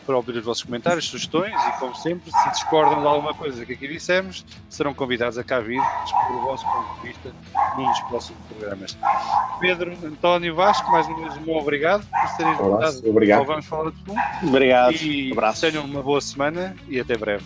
para ouvir os vossos comentários, sugestões e, como sempre, se discordam de alguma coisa que aqui dissemos, serão convidados a cá vir expor o vosso ponto de vista num dos próximos programas. Pedro, António, Vasco, mais uma vez, muito obrigado por terem juntado ao Vamos Falar de Fundo. Obrigado. E tenham uma boa semana e até breve.